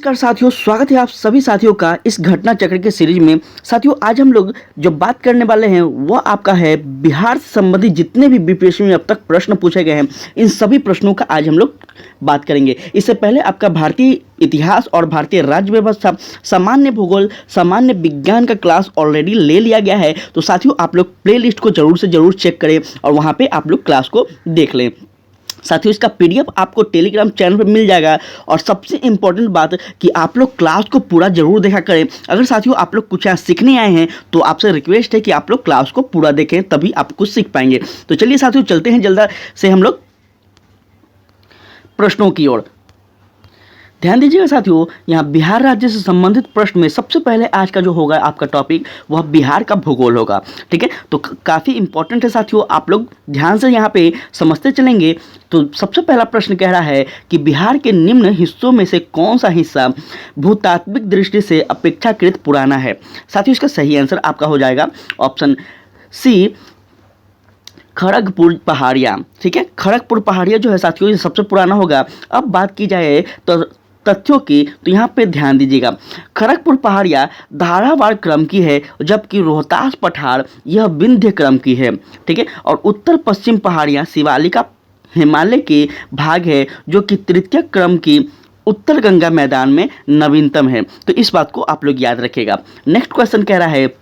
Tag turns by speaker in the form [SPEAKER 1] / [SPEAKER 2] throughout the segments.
[SPEAKER 1] नमस्कार साथियों, स्वागत है आप सभी साथियों का इस घटना चक्र के सीरीज में। साथियों, आज हम लोग जो बात करने वाले हैं वह आपका है बिहार से संबंधित जितने भी बीपीएससी में अब तक प्रश्न पूछे गए हैं, इन सभी प्रश्नों का आज हम लोग बात करेंगे। इससे पहले आपका भारतीय इतिहास और भारतीय राज्य व्यवस्था, सामान्य भूगोल, सामान्य विज्ञान का क्लास ऑलरेडी ले लिया गया है। तो साथियों, आप लोग प्ले लिस्ट को जरूर से जरूर चेक करें और वहाँ पर आप लोग क्लास को देख लें। साथियों, इसका पीडीएफ आपको टेलीग्राम चैनल पर मिल जाएगा। और सबसे इम्पोर्टेंट बात कि आप लोग क्लास को पूरा जरूर देखा करें। अगर साथियों आप लोग कुछ यहाँ सीखने आए हैं तो आपसे रिक्वेस्ट है कि आप लोग क्लास को पूरा देखें, तभी आप कुछ सीख पाएंगे। तो चलिए साथियों, चलते हैं जल्दी से हम लोग प्रश्नों की ओर। ध्यान दीजिएगा साथियों, यहाँ बिहार राज्य से संबंधित प्रश्न में सबसे पहले आज का जो होगा आपका टॉपिक वह बिहार का भूगोल होगा। ठीक है, तो काफ़ी इंपॉर्टेंट है साथियों, आप लोग ध्यान से यहाँ पे समझते चलेंगे। तो सबसे पहला प्रश्न कह रहा है कि बिहार के निम्न हिस्सों में से कौन सा हिस्सा भूतात्विक दृष्टि से अपेक्षाकृत पुराना है। साथियों, इसका सही आंसर आपका हो जाएगा ऑप्शन सी, खड़गपुर पहाड़ियाँ। ठीक है, खड़गपुर पहाड़ियाँ जो है साथियों ये सबसे पुराना होगा। अब बात की जाए तो तथ्यों की, तो यहाँ पे ध्यान दीजिएगा, खड़गपुर पहाड़ियाँ धारावार क्रम की है, जबकि रोहतास पठार यह विंध्य क्रम की है। ठीक है, और उत्तर पश्चिम पहाड़ियाँ शिवालिका हिमालय के भाग है, जो कि तृतीय क्रम की उत्तर गंगा मैदान में नवीनतम है। तो इस बात को आप लोग याद रखिएगा। नेक्स्ट क्वेश्चन कह रहा है,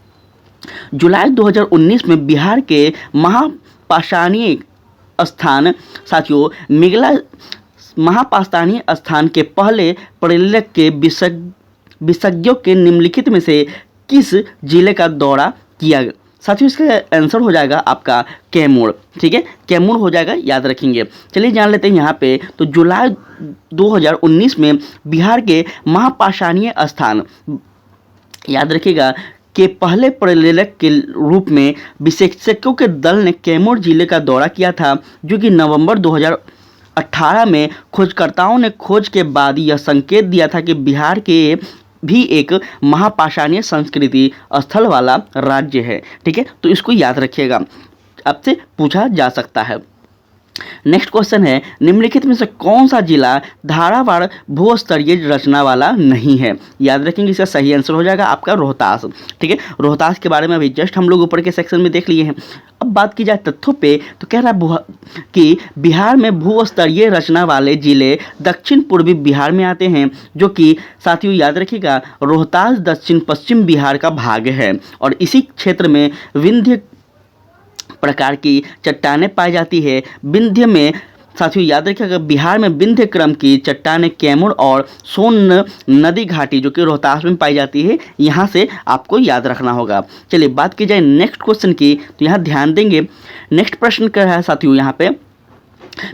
[SPEAKER 1] जुलाई 2019 में बिहार के महापाषाणीय स्थान, साथियों मेघला महापाषाणीय स्थान के पहले परिलेख के विशेषज्ञों के निम्नलिखित में से किस जिले का दौरा किया। साथियों, इसका आंसर हो जाएगा आपका कैमूर। ठीक है, कैमूर हो जाएगा, याद रखेंगे। चलिए जान लेते हैं यहाँ पे। तो जुलाई 2019 में बिहार के महापाषाणीय स्थान, याद रखिएगा, के पहले परिलेख के रूप में विशेषज्ञों के दल ने कैमूर जिले का दौरा किया था, जो कि नवंबर 2018 में खोजकर्ताओं ने खोज के बाद यह संकेत दिया था कि बिहार के भी एक महापाषाणीय संस्कृति स्थल वाला राज्य है। ठीक है, तो इसको याद रखिएगा, आपसे पूछा जा सकता है। नेक्स्ट क्वेश्चन है, निम्नलिखित में से कौन सा जिला धारावार भूस्तरीय रचना वाला नहीं है। याद रखेंगे, इसका सही आंसर हो जाएगा आपका रोहतास। ठीक है, रोहतास के बारे में अभी जस्ट हम लोग ऊपर के सेक्शन में देख लिए हैं। अब बात की जाए तथ्यों पे, तो कह रहा है कि बिहार में भूस्तरीय रचना वाले जिले दक्षिण पूर्वी बिहार में आते हैं, जो कि साथियों याद रखिएगा रोहतास दक्षिण पश्चिम बिहार का भाग है। और इसी क्षेत्र में विंध्य प्रकार की चट्टानें पाई जाती है। विंध्य में साथियों याद रखिएगा बिहार में विंध्य क्रम की चट्टानें कैमूर और सोन नदी घाटी जो कि रोहतास में पाई जाती है, यहाँ से आपको याद रखना होगा। चलिए बात की जाए नेक्स्ट क्वेश्चन की, तो यहाँ ध्यान देंगे। नेक्स्ट प्रश्न कर रहा है साथियों यहाँ पे,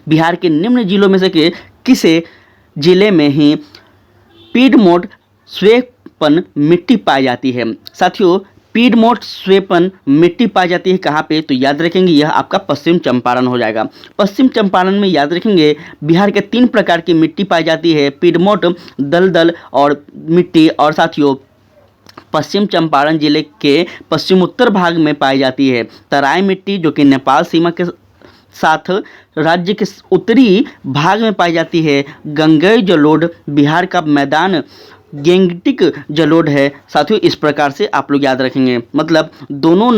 [SPEAKER 1] बिहार के निम्न जिलों में से किसे जिले में ही पीडमोट स्वेपन मिट्टी पाई जाती है। साथियों, पीडमोट स्वेपन मिट्टी पाई जाती है कहाँ पे, तो याद रखेंगे यह आपका पश्चिम चंपारण हो जाएगा। पश्चिम चंपारण में याद रखेंगे बिहार के 3 प्रकार की मिट्टी पाई जाती है, पीडमोट, दलदल और मिट्टी। और साथियों पश्चिम चंपारण जिले के पश्चिम उत्तर भाग में पाई जाती है तराई मिट्टी, जो कि नेपाल सीमा के साथ राज्य के उत्तरी भाग में पाई जाती है। गंगेय जलोढ़ बिहार का मैदान गेंगटिक जलोढ़ है। साथियों इस प्रकार से आप लोग याद रखेंगे, मतलब दोनों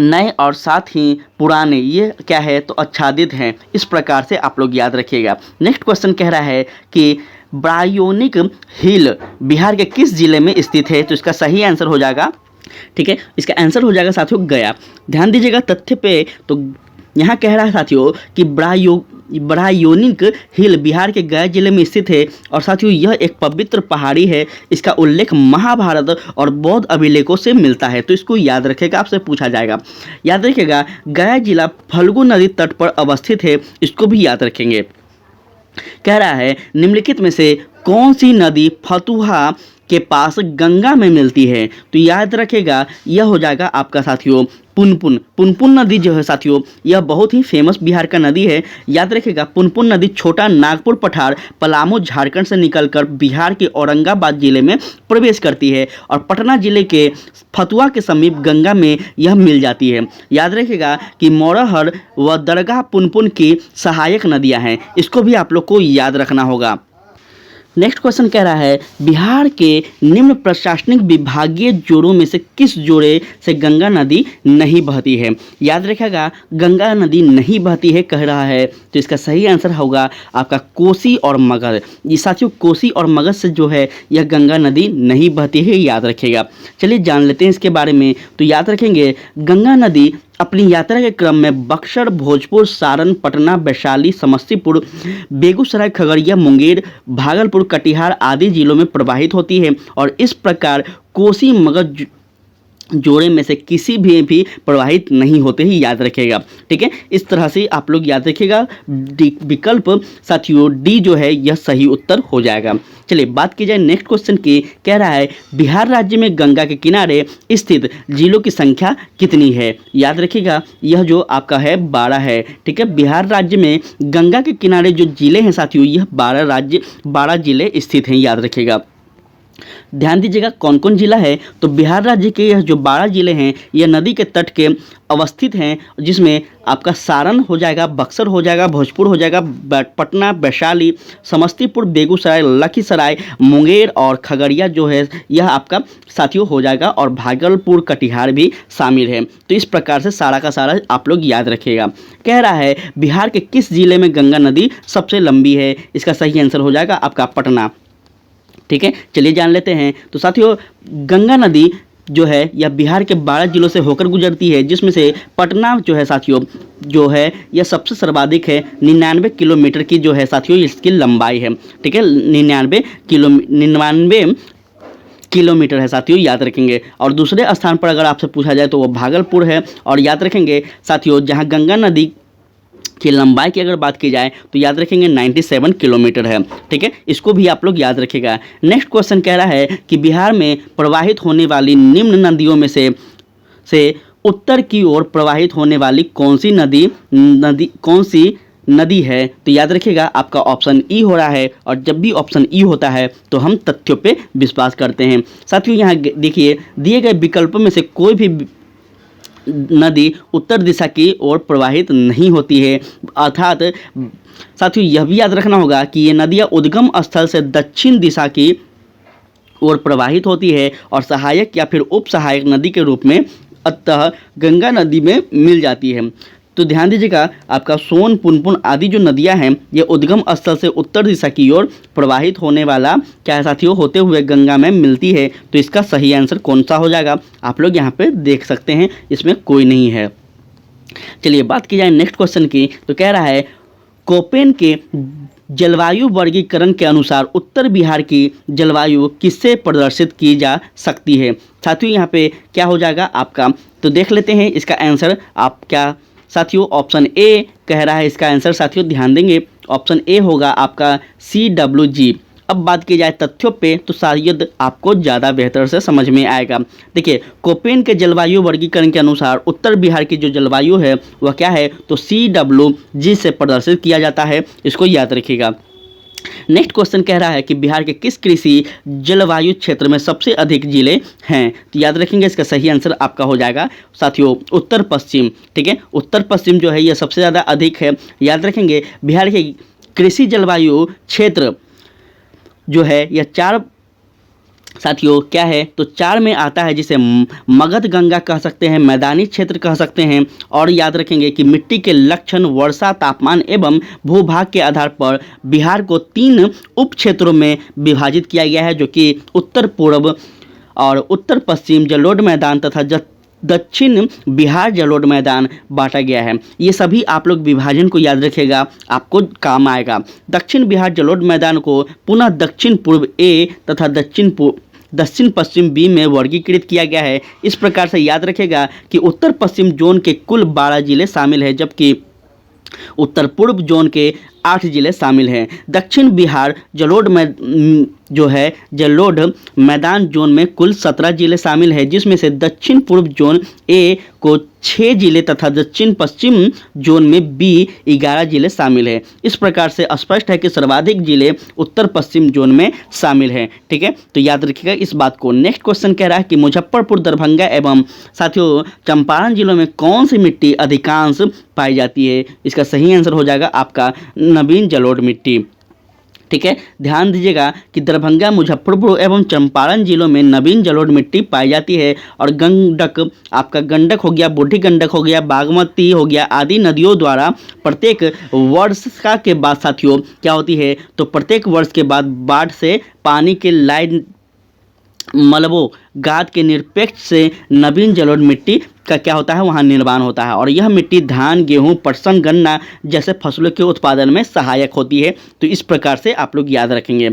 [SPEAKER 1] नए और साथ ही पुराने, ये क्या है तो आच्छादित हैं। इस प्रकार से आप लोग याद रखिएगा। नेक्स्ट क्वेश्चन कह रहा है कि ब्रायोनिक हिल बिहार के किस जिले में स्थित है, तो इसका सही आंसर हो जाएगा, ठीक है, इसका आंसर हो जाएगा साथियों गया। ध्यान दीजिएगा तथ्य पे, तो यहाँ कह रहा है साथियों कि ब्रायोनिक हिल बिहार के गया जिले में स्थित है। और साथियों यह एक पवित्र पहाड़ी है, इसका उल्लेख महाभारत और बौद्ध अभिलेखों से मिलता है। तो इसको याद रखेगा, आपसे पूछा जाएगा। याद रखिएगा गया जिला फल्गु नदी तट पर अवस्थित है, इसको भी याद रखेंगे। कह रहा है निम्नलिखित में से कौन सी नदी फतुहा के पास गंगा में मिलती है, तो याद रखेगा यह हो जाएगा आपका साथियों पुनपुन नदी जो है साथियों, यह बहुत ही फेमस बिहार का नदी है। याद रखेगा पुनपुन नदी छोटा नागपुर पठार पलामू झारखंड से निकलकर बिहार के औरंगाबाद जिले में प्रवेश करती है और पटना जिले के फतुहा के समीप गंगा में यह मिल जाती है। याद रखेगा कि मोरहर व दरगाह पुनपुन की सहायक नदियां हैं, इसको भी आप लोग को याद रखना होगा। नेक्स्ट क्वेश्चन कह रहा है बिहार के निम्न प्रशासनिक विभागीय जोड़ों में से किस जोड़े से गंगा नदी नहीं बहती है। याद रखिएगा गंगा नदी नहीं बहती है कह रहा है, तो इसका सही आंसर होगा आपका कोसी और मगध। ये साथियों कोसी और मगध से जो है यह गंगा नदी नहीं बहती है, याद रखिएगा। चलिए जान लेते हैं इसके बारे में। तो याद रखेंगे गंगा नदी अपनी यात्रा के क्रम में बक्सर, भोजपुर, सारण, पटना, वैशाली, समस्तीपुर, बेगूसराय, खगड़िया, मुंगेर, भागलपुर, कटिहार आदि जिलों में प्रवाहित होती है और इस प्रकार कोसी मगध जोड़े में से किसी भी प्रवाहित नहीं होते ही, याद रखिएगा। ठीक है, इस तरह से आप लोग याद रखिएगा। विकल्प साथियों डी जो है यह सही उत्तर हो जाएगा। चलिए बात की जाए नेक्स्ट क्वेश्चन की। कह रहा है बिहार राज्य में गंगा के किनारे स्थित जिलों की संख्या कितनी है। याद रखिएगा यह जो आपका है 12 है। ठीक है, बिहार राज्य में गंगा के किनारे जो जिले हैं साथियों यह 12 जिले स्थित हैं, याद रखिएगा। ध्यान दीजिएगा कौन कौन जिला है। तो बिहार राज्य के यह जो 12 जिले हैं यह नदी के तट के अवस्थित हैं, जिसमें आपका सारण हो जाएगा, बक्सर हो जाएगा, भोजपुर हो जाएगा, पटना, वैशाली, समस्तीपुर, बेगूसराय, लखीसराय, मुंगेर और खगड़िया जो है यह आपका साथियों हो जाएगा और भागलपुर, कटिहार भी शामिल है। तो इस प्रकार से सारा का सारा आप लोग याद रखिएगा। कह रहा है बिहार के किस जिले में गंगा नदी सबसे लंबी है। इसका सही आंसर हो जाएगा आपका पटना। ठीक है, चलिए जान लेते हैं। तो साथियों गंगा नदी जो है यह बिहार के 12 जिलों से होकर गुजरती है, जिसमें से पटना जो है साथियों जो है यह सबसे सर्वाधिक है। 99 किलोमीटर की जो है साथियों इसकी लंबाई है। ठीक है, 99 किलोमीटर है साथियों, याद रखेंगे। और दूसरे स्थान पर अगर आपसे पूछा जाए तो वो भागलपुर है। और याद रखेंगे साथियों जहाँ गंगा नदी की लंबाई की अगर बात की जाए तो याद रखेंगे 97 किलोमीटर है। ठीक है, इसको भी आप लोग याद रखिएगा। नेक्स्ट क्वेश्चन कह रहा है कि बिहार में प्रवाहित होने वाली निम्न नदियों में से उत्तर की ओर प्रवाहित होने वाली कौन सी नदी है। तो याद रखिएगा आपका ऑप्शन ई हो रहा है। और जब भी ऑप्शन ई होता है तो हम तथ्यों पे विश्वास करते हैं। साथियों यहाँ देखिए दिए गए विकल्पों में से कोई भी नदी उत्तर दिशा की ओर प्रवाहित नहीं होती है। अर्थात साथियों यह भी याद रखना होगा कि ये नदियाँ उद्गम स्थल से दक्षिण दिशा की ओर प्रवाहित होती है और सहायक या फिर उप सहायक नदी के रूप में अतः गंगा नदी में मिल जाती है। तो ध्यान दीजिएगा आपका सोन, पुनपुन आदि जो नदियां हैं ये उद्गम स्थल से उत्तर दिशा की ओर प्रवाहित होने वाला क्या है साथियों होते हुए गंगा में मिलती है। तो इसका सही आंसर कौन सा हो जाएगा आप लोग यहाँ पे देख सकते हैं, इसमें कोई नहीं है। चलिए बात की जाए नेक्स्ट क्वेश्चन की। तो कह रहा है कोपेन के जलवायु वर्गीकरण के अनुसार उत्तर बिहार की जलवायु किससे प्रदर्शित की जा सकती है। साथियों यहाँ पे क्या हो जाएगा आपका, तो देख लेते हैं इसका आंसर। आप क्या साथियों ऑप्शन ए कह रहा है इसका आंसर। साथियों ध्यान देंगे ऑप्शन ए होगा आपका CWG। अब बात की जाए तथ्यों पे तो शायद आपको ज़्यादा बेहतर से समझ में आएगा। देखिए कोपेन के जलवायु वर्गीकरण के अनुसार उत्तर बिहार की जो जलवायु है वह क्या है, तो CWG से प्रदर्शित किया जाता है, इसको याद रखिएगा। नेक्स्ट क्वेश्चन कह रहा है कि बिहार के किस कृषि जलवायु क्षेत्र में सबसे अधिक जिले हैं। तो याद रखेंगे इसका सही आंसर आपका हो जाएगा साथियों उत्तर पश्चिम। ठीक है, उत्तर पश्चिम जो है यह सबसे ज़्यादा अधिक है। याद रखेंगे बिहार के कृषि जलवायु क्षेत्र जो है यह 4 साथियों क्या है, तो 4 में आता है, जिसे मगध गंगा कह सकते हैं, मैदानी क्षेत्र कह सकते हैं। और याद रखेंगे कि मिट्टी के लक्षण, वर्षा, तापमान एवं भूभाग के आधार पर बिहार को 3 उप क्षेत्रों में विभाजित किया गया है, जो कि उत्तर पूर्व और उत्तर पश्चिम जलोढ़ मैदान तथा दक्षिण बिहार जलोढ़ मैदान बांटा गया है। ये सभी आप लोग विभाजन को याद रखिएगा, आपको काम आएगा। दक्षिण बिहार जलोढ़ मैदान को पुनः दक्षिण पूर्व ए तथा दक्षिण पश्चिम बी में वर्गीकृत किया गया है। इस प्रकार से याद रखेगा कि उत्तर पश्चिम जोन के कुल 12 जिले शामिल हैं, जबकि उत्तर पूर्व जोन के 8 जिले शामिल हैं। दक्षिण बिहार जलोढ़ में जो है जलोढ़ मैदान जोन में कुल 17 जिले शामिल हैं, जिसमें से दक्षिण पूर्व जोन ए को 6 जिले तथा दक्षिण पश्चिम जोन में बी 11 जिले शामिल हैं। इस प्रकार से स्पष्ट है कि सर्वाधिक जिले उत्तर पश्चिम जोन में शामिल हैं। ठीक है, तो याद रखिएगा इस बात को। नेक्स्ट क्वेश्चन कह रहा है कि मुजफ्फरपुर, दरभंगा एवं साथियों चंपारण जिलों में कौन सी मिट्टी अधिकांश पाई जाती है। इसका सही आंसर हो जाएगा आपका नवीन जलोढ़ मिट्टी। ठीक है, ध्यान दीजिएगा कि दरभंगा, मुजफ्फरपुर एवं चंपारण जिलों में नवीन जलोढ़ मिट्टी पाई जाती है। और गंडक, आपका गंडक हो गया, बूढ़ी गंडक हो गया, बागमती हो गया, आदि नदियों द्वारा प्रत्येक वर्षा के बाद साथियों क्या होती है, तो प्रत्येक वर्ष के बाद बाढ़ से पानी के लाइन मलबों गाद के निरपेक्ष से नवीन जलोढ़ मिट्टी का क्या होता है, वहाँ निर्माण होता है। और यह मिट्टी धान, गेहूं, पटसन, गन्ना जैसे फसलों के उत्पादन में सहायक होती है। तो इस प्रकार से आप लोग याद रखेंगे,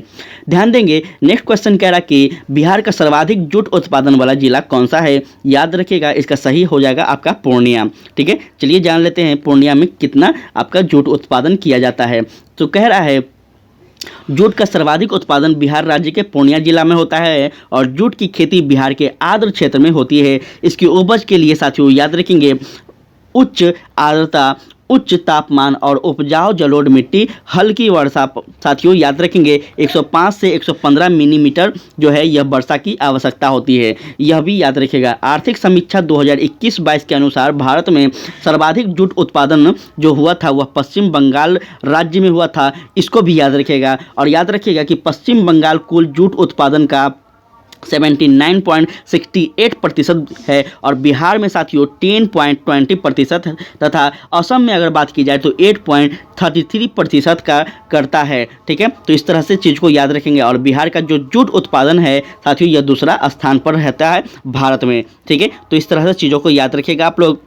[SPEAKER 1] ध्यान देंगे। नेक्स्ट क्वेश्चन कह रहा है कि बिहार का सर्वाधिक जूट उत्पादन वाला जिला कौन सा है। याद रखिएगा, इसका सही हो जाएगा आपका पूर्णिया। ठीक है, चलिए जान लेते हैं पूर्णिया में कितना आपका जूट उत्पादन किया जाता है। तो कह रहा है जूट का सर्वाधिक उत्पादन बिहार राज्य के पूर्णिया जिला में होता है। और जूट की खेती बिहार के आर्द्र क्षेत्र में होती है। इसकी उपज के लिए साथियों याद रखेंगे उच्च आर्द्रता, उच्च तापमान और उपजाऊ जलोढ़ मिट्टी, हल्की वर्षा। साथियों याद रखेंगे 105 से 115 मिलीमीटर जो है यह वर्षा की आवश्यकता होती है। यह भी याद रखिएगा। आर्थिक समीक्षा 2021-22 के अनुसार भारत में सर्वाधिक जूट उत्पादन जो हुआ था वह पश्चिम बंगाल राज्य में हुआ था। इसको भी याद रखिएगा। और याद रखिएगा कि पश्चिम बंगाल कुल जूट उत्पादन का 79.68% है। और बिहार में साथियों 10.20% है तथा असम में अगर बात की जाए तो 8.33% का करता है। ठीक है, तो इस तरह से चीज़ को याद रखेंगे। और बिहार का जो जूट उत्पादन है साथियों यह दूसरा स्थान पर रहता है भारत में। ठीक है, तो इस तरह से चीज़ों को याद रखिएगा आप लोग।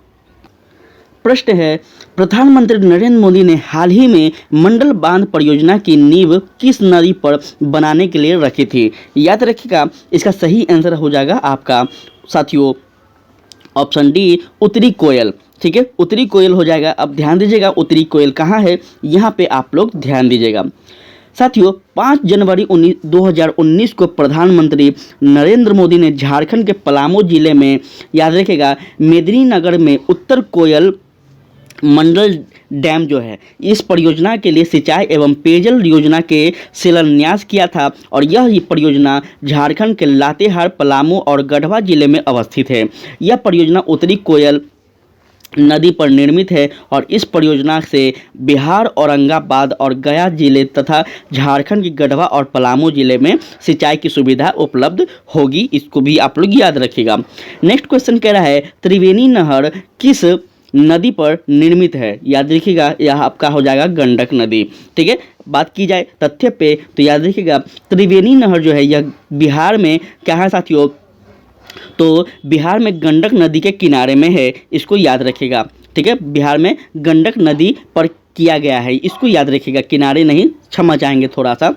[SPEAKER 1] प्रश्न है, प्रधानमंत्री नरेंद्र मोदी ने हाल ही में मंडल बांध परियोजना की नींव किस नदी पर बनाने के लिए रखी थी। याद रखिएगा, इसका सही आंसर हो जाएगा आपका साथियों ऑप्शन डी, उत्तरी कोयल। ठीक है, उत्तरी कोयल हो जाएगा। अब ध्यान दीजिएगा उत्तरी कोयल कहाँ है, यहाँ पे आप लोग ध्यान दीजिएगा। साथियों 5 जनवरी 2019 को प्रधानमंत्री नरेंद्र मोदी ने झारखंड के पलामू जिले में याद रखिएगा मेदिनीनगर में उत्तर कोयल मंडल डैम जो है इस परियोजना के लिए सिंचाई एवं पेयजल योजना के शिलान्यास किया था। और यह परियोजना झारखंड के लातेहार, पलामू और गढ़वा जिले में अवस्थित है। यह परियोजना उत्तरी कोयल नदी पर निर्मित है। और इस परियोजना से बिहार, औरंगाबाद और गया जिले तथा झारखंड के गढ़वा और पलामू जिले में सिंचाई की सुविधा उपलब्ध होगी। इसको भी आप लोग याद रखिएगा। नेक्स्ट क्वेश्चन कह रहा है त्रिवेणी नहर किस नदी पर निर्मित है। याद रखिएगा यह आपका हो जाएगा गंडक नदी। ठीक है, बात की जाए तथ्य पे तो याद रखिएगा त्रिवेणी नहर जो है यह बिहार में क्या है साथियों, तो बिहार में गंडक नदी के किनारे में है। इसको याद रखिएगा। ठीक है, बिहार में गंडक नदी पर किया गया है, इसको याद रखिएगा, किनारे नहीं, क्षमा चाहेंगे थोड़ा सा।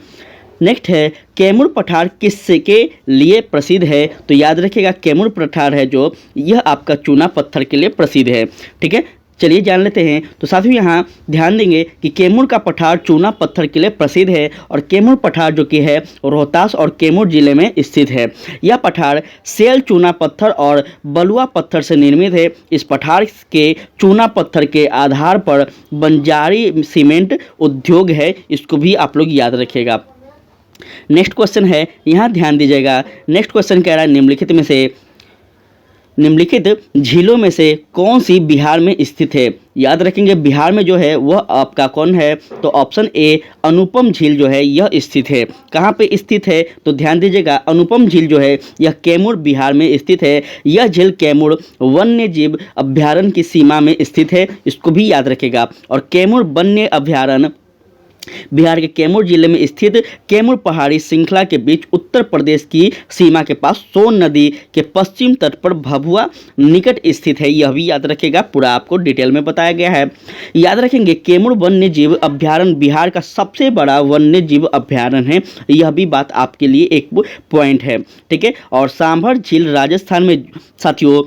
[SPEAKER 1] नेक्स्ट है कैमूर पठार किससे के लिए प्रसिद्ध है। तो याद रखिएगा कैमूर पठार है जो यह आपका चूना पत्थर के लिए प्रसिद्ध है। ठीक है, चलिए जान लेते हैं। तो साथियों यहाँ ध्यान देंगे कि कैमूर का पठार चूना पत्थर के लिए प्रसिद्ध है। और कैमूर पठार जो कि है रोहतास और कैमूर जिले में स्थित है। यह पठार सेल चूना पत्थर और बलुआ पत्थर से निर्मित है। इस पठार के चूना पत्थर के आधार पर बंजारी सीमेंट उद्योग है। इसको भी आप लोग याद रखिएगा। नेक्स्ट क्वेश्चन है, यहाँ ध्यान दीजिएगा। नेक्स्ट क्वेश्चन कह रहा है निम्नलिखित झीलों में से कौन सी बिहार में स्थित है। याद रखेंगे बिहार में जो है वह आपका कौन है, तो ऑप्शन ए अनुपम झील जो है यह स्थित है। कहाँ पे स्थित है, तो ध्यान दीजिएगा अनुपम झील जो है यह कैमूर बिहार में स्थित है। यह झील कैमूर वन्य जीव अभ्यारण्य की सीमा में स्थित है। इसको भी याद रखेगा। और कैमूर वन्य अभ्यारण्य बिहार के कैमूर जिले में स्थित कैमूर पहाड़ी श्रृंखला के बीच उत्तर प्रदेश की सीमा के पास सोन नदी के पश्चिम तट पर भभुआ निकट स्थित है। यह भी याद रखिएगा, पूरा आपको डिटेल में बताया गया है। याद रखेंगे कैमूर वन्य जीव अभ्यारण्य बिहार का सबसे बड़ा वन्य जीव अभ्यारण्य है। यह भी बात आपके लिए एक पॉइंट है। ठीक है, और सांभर झील राजस्थान में साथियों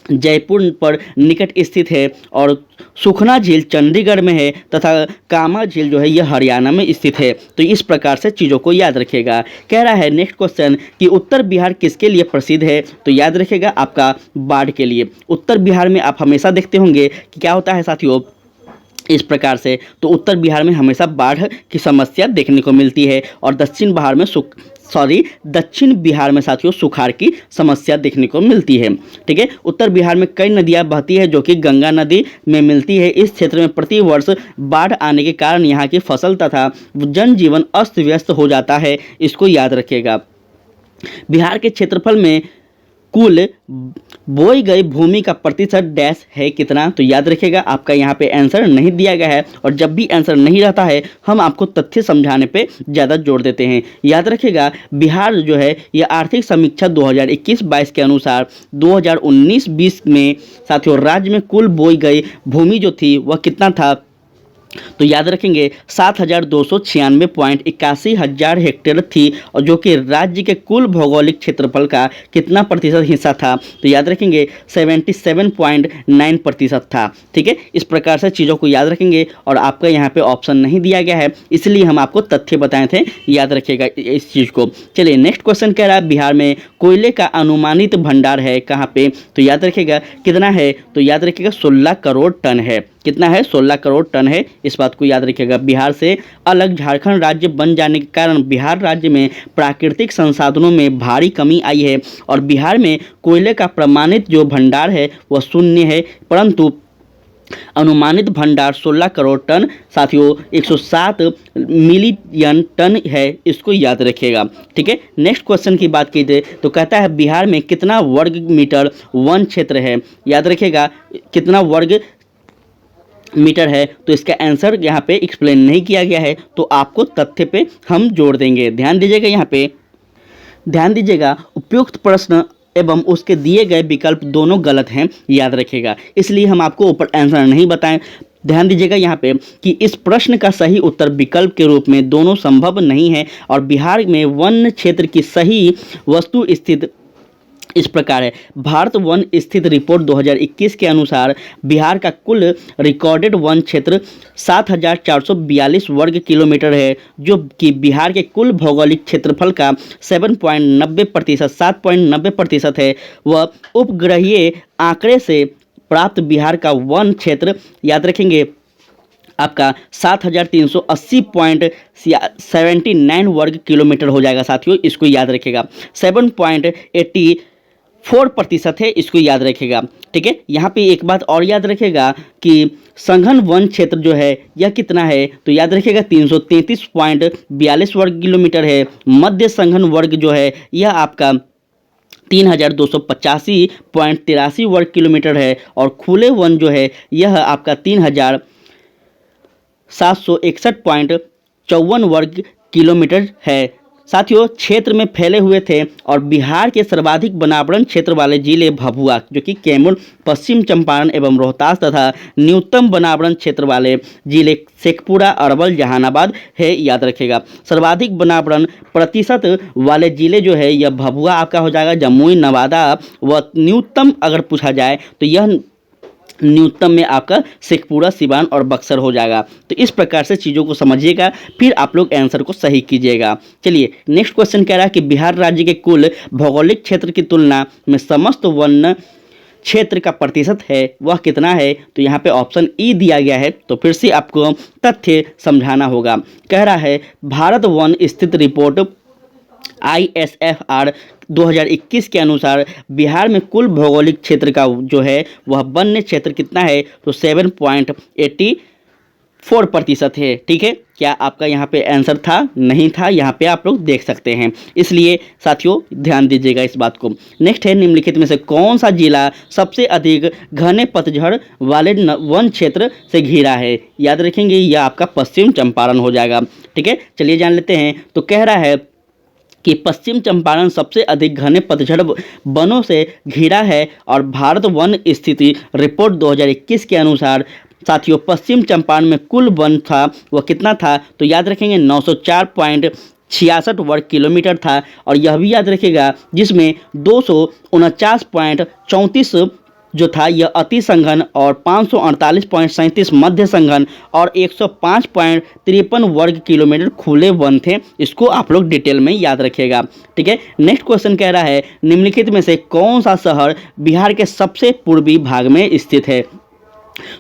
[SPEAKER 1] जयपुर पर निकट स्थित है। और सुखना झील चंडीगढ़ में है तथा कामा झील जो है यह हरियाणा में स्थित है। तो इस प्रकार से चीज़ों को याद रखिएगा। कह रहा है नेक्स्ट क्वेश्चन कि उत्तर बिहार किसके लिए प्रसिद्ध है। तो याद रखिएगा आपका बाढ़ के लिए। उत्तर बिहार में आप हमेशा देखते होंगे कि क्या होता है साथियों इस प्रकार से, तो उत्तर बिहार में हमेशा बाढ़ की समस्या देखने को मिलती है। और दक्षिण बिहार में दक्षिण बिहार में साथियों सुखाड़ की समस्या देखने को मिलती है। ठीक है, उत्तर बिहार में कई नदियां बहती है जो कि गंगा नदी में मिलती है। इस क्षेत्र में प्रति वर्ष बाढ़ आने के कारण यहाँ की फसल तथा जनजीवन अस्त व्यस्त हो जाता है, इसको याद रखिएगा। बिहार के क्षेत्रफल में कुल बोई गई भूमि का प्रतिशत डैश है कितना, तो याद रखिएगा आपका यहाँ पे आंसर नहीं दिया गया है। और जब भी आंसर नहीं रहता है हम आपको तथ्य समझाने पे ज़्यादा जोर देते हैं। याद रखिएगा बिहार जो है ये आर्थिक समीक्षा 2021-22 के अनुसार 2019-20 में साथियों राज्य में कुल बोई गई भूमि जो थी वह कितना था, तो याद रखेंगे 7,296.81 हजार हेक्टेयर थी, और जो कि राज्य के कुल भौगोलिक क्षेत्रफल का कितना प्रतिशत हिस्सा था, तो याद रखेंगे 77.9% था। ठीक है, इस प्रकार से चीज़ों को याद रखेंगे। और आपका यहाँ पे ऑप्शन नहीं दिया गया है इसलिए हम आपको तथ्य बताए थे, याद रखिएगा इस चीज़ को। चलिए नेक्स्ट क्वेश्चन कह रहा है बिहार में कोयले का अनुमानित भंडार है कहाँ पे, तो याद रखिएगा कितना है, तो याद रखिएगा 16 करोड़ टन है। कितना है, 16 करोड़ टन है, इस बात को याद रखिएगा। बिहार से अलग झारखंड राज्य बन जाने के कारण बिहार राज्य में प्राकृतिक संसाधनों में भारी कमी आई है और बिहार में कोयले का प्रमाणित जो भंडार है वह शून्य है, परंतु अनुमानित भंडार 16 करोड़ टन साथियों 107 मिलियन टन है, इसको याद रखिएगा। ठीक है, नेक्स्ट क्वेश्चन की बात कीजिए तो कहता है बिहार में कितना वर्ग मीटर वन क्षेत्र है, याद रखिएगा कितना वर्ग मीटर है, तो इसका आंसर यहाँ पे एक्सप्लेन नहीं किया गया है, तो आपको तथ्य पे हम जोड़ देंगे। ध्यान दीजिएगा, यहाँ पे ध्यान दीजिएगा उपयुक्त प्रश्न एवं उसके दिए गए विकल्प दोनों गलत हैं, याद रखिएगा, इसलिए हम आपको ऊपर आंसर नहीं बताएं। ध्यान दीजिएगा यहाँ पे कि इस प्रश्न का सही उत्तर विकल्प के रूप में दोनों संभव नहीं है, और बिहार में वन क्षेत्र की सही वस्तु स्थित इस प्रकार है। भारत वन स्थित रिपोर्ट 2021 के अनुसार बिहार का कुल रिकॉर्डेड वन क्षेत्र 7,442 वर्ग किलोमीटर है, जो कि बिहार के कुल भौगोलिक क्षेत्रफल का 7.90% है। वह उपग्रहीय आंकड़े से प्राप्त बिहार का वन क्षेत्र याद रखेंगे आपका 7,380.79 वर्ग किलोमीटर हो जाएगा साथियों, इसको याद रखिएगा। 7.84% है, इसको याद रखिएगा। ठीक है, यहाँ पे एक बात और याद रखिएगा कि संघन वन क्षेत्र जो है यह कितना है, तो याद रखिएगा 333.42 वर्ग किलोमीटर है। मध्य संघन वर्ग जो है यह आपका 3,285.83 वर्ग किलोमीटर है, और खुले वन जो है यह आपका 3,761.54 वर्ग किलोमीटर है। साथियों क्षेत्र में फैले हुए थे, और बिहार के सर्वाधिक बनावरण क्षेत्र वाले जिले भभुआ जो कि कैमूर, पश्चिम चंपारण एवं रोहतास तथा न्यूनतम बनावरण क्षेत्र वाले जिले शेखपुरा, अरवल, जहानाबाद है, याद रखेगा। सर्वाधिक बनावरण प्रतिशत वाले जिले जो है यह भभुआ आपका हो जाएगा, जमुई, नवादा। व न्यूनतम अगर पूछा जाए तो यह न्यूनतम में आपका शेखपुरा, सिवान और बक्सर हो जाएगा। तो इस प्रकार से चीज़ों को समझिएगा, फिर आप लोग आंसर को सही कीजिएगा। चलिए नेक्स्ट क्वेश्चन कह रहा है कि बिहार राज्य के कुल भौगोलिक क्षेत्र की तुलना में समस्त वन क्षेत्र का प्रतिशत है वह कितना है, तो यहाँ पे ऑप्शन ई दिया गया है, तो फिर से आपको तथ्य समझाना होगा। कह रहा है भारत वन स्थित रिपोर्ट ISFR 2021 के अनुसार बिहार में कुल भौगोलिक क्षेत्र का जो है वह वन्य क्षेत्र कितना है, तो 7.84% है। ठीक है, क्या आपका यहाँ पे आंसर था? नहीं था, यहाँ पे आप लोग देख सकते हैं, इसलिए साथियों ध्यान दीजिएगा इस बात को। नेक्स्ट है निम्नलिखित में से कौन सा जिला सबसे अधिक घने पतझड़ वाले वन क्षेत्र से घिरा है, याद रखेंगे यह आपका पश्चिम चंपारण हो जाएगा। ठीक है, चलिए जान लेते हैं। तो कह रहा है कि पश्चिम चंपारण सबसे अधिक घने पतझड़ वनों से घिरा है, और भारत वन स्थिति रिपोर्ट 2021 के अनुसार साथियों पश्चिम चंपारण में कुल वन था वह कितना था, तो याद रखेंगे 904.66 वर्ग किलोमीटर था, और यह भी याद रखिएगा जिसमें 249.34 जो था यह अति संघन, और 548.37 मध्य संघन, और 105.53 वर्ग किलोमीटर खुले वन थे। इसको आप लोग डिटेल में याद रखिएगा। ठीक है, नेक्स्ट क्वेश्चन कह रहा है निम्नलिखित में से कौन सा शहर बिहार के सबसे पूर्वी भाग में स्थित है,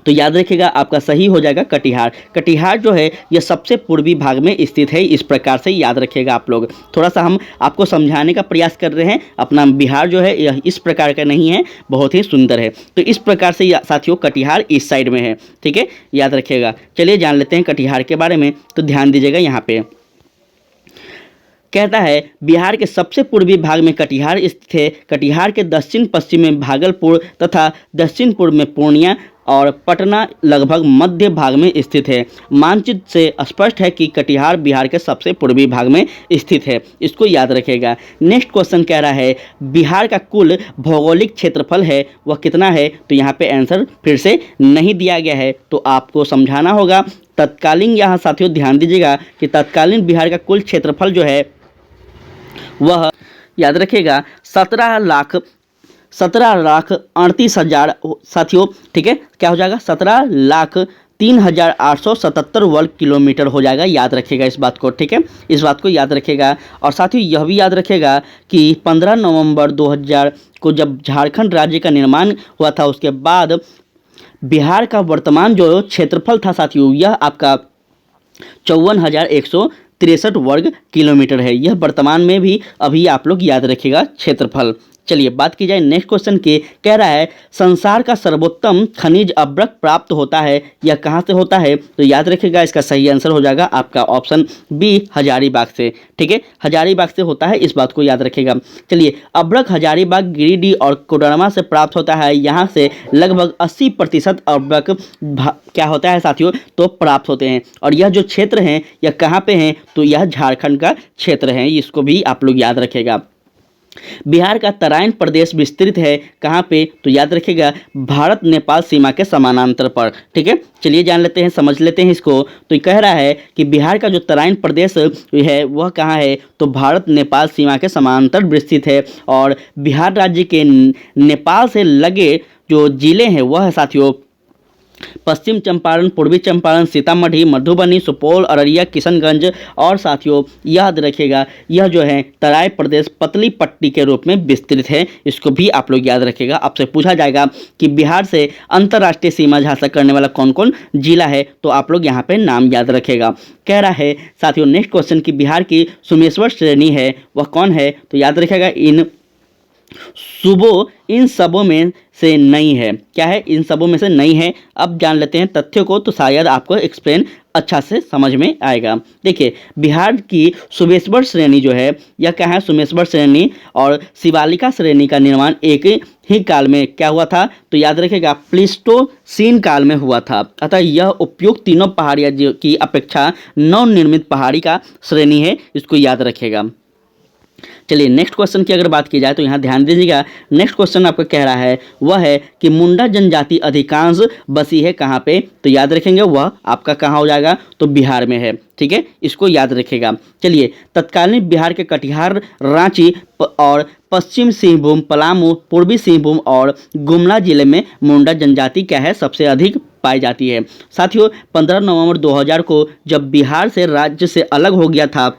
[SPEAKER 1] तो याद रखिएगा आपका सही हो जाएगा कटिहार। कटिहार जो है यह सबसे पूर्वी भाग में स्थित है, इस प्रकार से याद रखिएगा आप लोग। थोड़ा सा हम आपको समझाने का प्रयास कर रहे हैं, अपना बिहार जो है यह इस प्रकार का नहीं है, बहुत ही सुंदर है। तो इस प्रकार से साथियों कटिहार इस साइड में है, ठीक है, याद रखिएगा। चलिए जान लेते हैं कटिहार के बारे में। तो ध्यान दीजिएगा यहाँ पे कहता है बिहार के सबसे पूर्वी भाग में कटिहार स्थित है। कटिहार के दक्षिण पश्चिम में भागलपुर तथा दक्षिण पूर्व में पूर्णिया और पटना लगभग मध्य भाग में स्थित है। मानचित्र से स्पष्ट है कि कटिहार बिहार के सबसे पूर्वी भाग में स्थित है, इसको याद रखेगा। नेक्स्ट क्वेश्चन कह रहा है बिहार का कुल भौगोलिक क्षेत्रफल है वह कितना है। तो यहाँ पे आंसर फिर से नहीं दिया गया है, तो आपको समझाना होगा। तत्कालीन यहाँ साथियों ध्यान दीजिएगा कि तत्कालीन बिहार का कुल क्षेत्रफल जो है वह याद रखिएगा 17,38,000 साथियों, ठीक है, क्या हो जाएगा 17,03,877 वर्ग किलोमीटर हो जाएगा। याद रखिएगा इस बात को, ठीक है, इस बात को याद रखिएगा। और साथियों यह भी याद रखिएगा कि 15 नवंबर 2000 को जब झारखंड राज्य का निर्माण हुआ था, उसके बाद बिहार का वर्तमान जो क्षेत्रफल था साथियों यह आपका 54,163 वर्ग किलोमीटर है। यह वर्तमान में भी अभी आप लोग याद रखिएगा क्षेत्रफल। चलिए बात की जाए नेक्स्ट क्वेश्चन की। कह रहा है संसार का सर्वोत्तम खनिज अभ्रक प्राप्त होता है, यह कहाँ से होता है। तो याद रखिएगा इसका सही आंसर हो जाएगा आपका ऑप्शन बी हजारीबाग से, ठीक है, हजारीबाग से होता है, इस बात को याद रखिएगा। चलिए अभ्रक हजारीबाग, गिरिडीह और कोडरमा से प्राप्त होता है। यहाँ से लगभग 80% अभ्रक क्या होता है साथियों, तो प्राप्त होते हैं। और यह जो क्षेत्र है यह कहाँ पे है, तो यह झारखंड का क्षेत्र है, इसको भी आप लोग याद रखिएगा। बिहार का तराइन प्रदेश विस्तृत है कहाँ पे, तो याद रखिएगा भारत नेपाल सीमा के समानांतर पर, ठीक है। चलिए जान लेते हैं, समझ लेते हैं इसको। तो कह रहा है कि बिहार का जो तराइन प्रदेश है वह कहाँ है, तो भारत नेपाल सीमा के समानांतर विस्तृत है। और बिहार राज्य के नेपाल से लगे जो जिले हैं वह है साथियों पश्चिम चंपारण, पूर्वी चंपारण, सीतामढ़ी, मधुबनी, सुपौल, अररिया, किशनगंज। और साथियों याद रखिएगा यह जो है तराई प्रदेश पतली पट्टी के रूप में विस्तृत है, इसको भी आप लोग याद रखिएगा। आपसे पूछा जाएगा कि बिहार से अंतर्राष्ट्रीय सीमा झांसा करने वाला कौन कौन जिला है, तो आप लोग यहाँ पे नाम याद रखेगा। कह रहा है साथियों नेक्स्ट क्वेश्चन की बिहार की सुमेश्वर श्रेणी है वह कौन है, तो याद रखिएगा इन सबों में से नहीं है। क्या है, इन सबों में से नहीं है। अब जान लेते हैं तथ्यों को, तो शायद आपको एक्सप्लेन अच्छा से समझ में आएगा। देखिए बिहार की सुमेश्वर श्रेणी जो है यह क्या है, सुमेश्वर श्रेणी और शिवालिका श्रेणी का निर्माण एक ही काल में क्या हुआ था, तो याद रखिएगा प्लीस्टोसीन काल में हुआ था। अतः यह उपयुक्त तीनों पहाड़ियों की अपेक्षा नवनिर्मित पहाड़ी का श्रेणी है, इसको याद रखिएगा। चलिए नेक्स्ट क्वेश्चन की अगर बात की जाए तो यहाँ ध्यान दीजिएगा। नेक्स्ट क्वेश्चन आपका कह रहा है वह है कि मुंडा जनजाति अधिकांश बसी है कहाँ पे, तो याद रखेंगे वह आपका कहाँ हो जाएगा, तो बिहार में है, ठीक है, इसको याद रखेगा। चलिए तत्कालीन बिहार के कटिहार, रांची और पश्चिम सिंहभूम, पलामू, पूर्वी सिंहभूम और गुमला जिले में मुंडा जनजाति क्या है सबसे अधिक पाई जाती है। साथियों 15 नवंबर 2000 को जब बिहार से राज्य से अलग हो गया था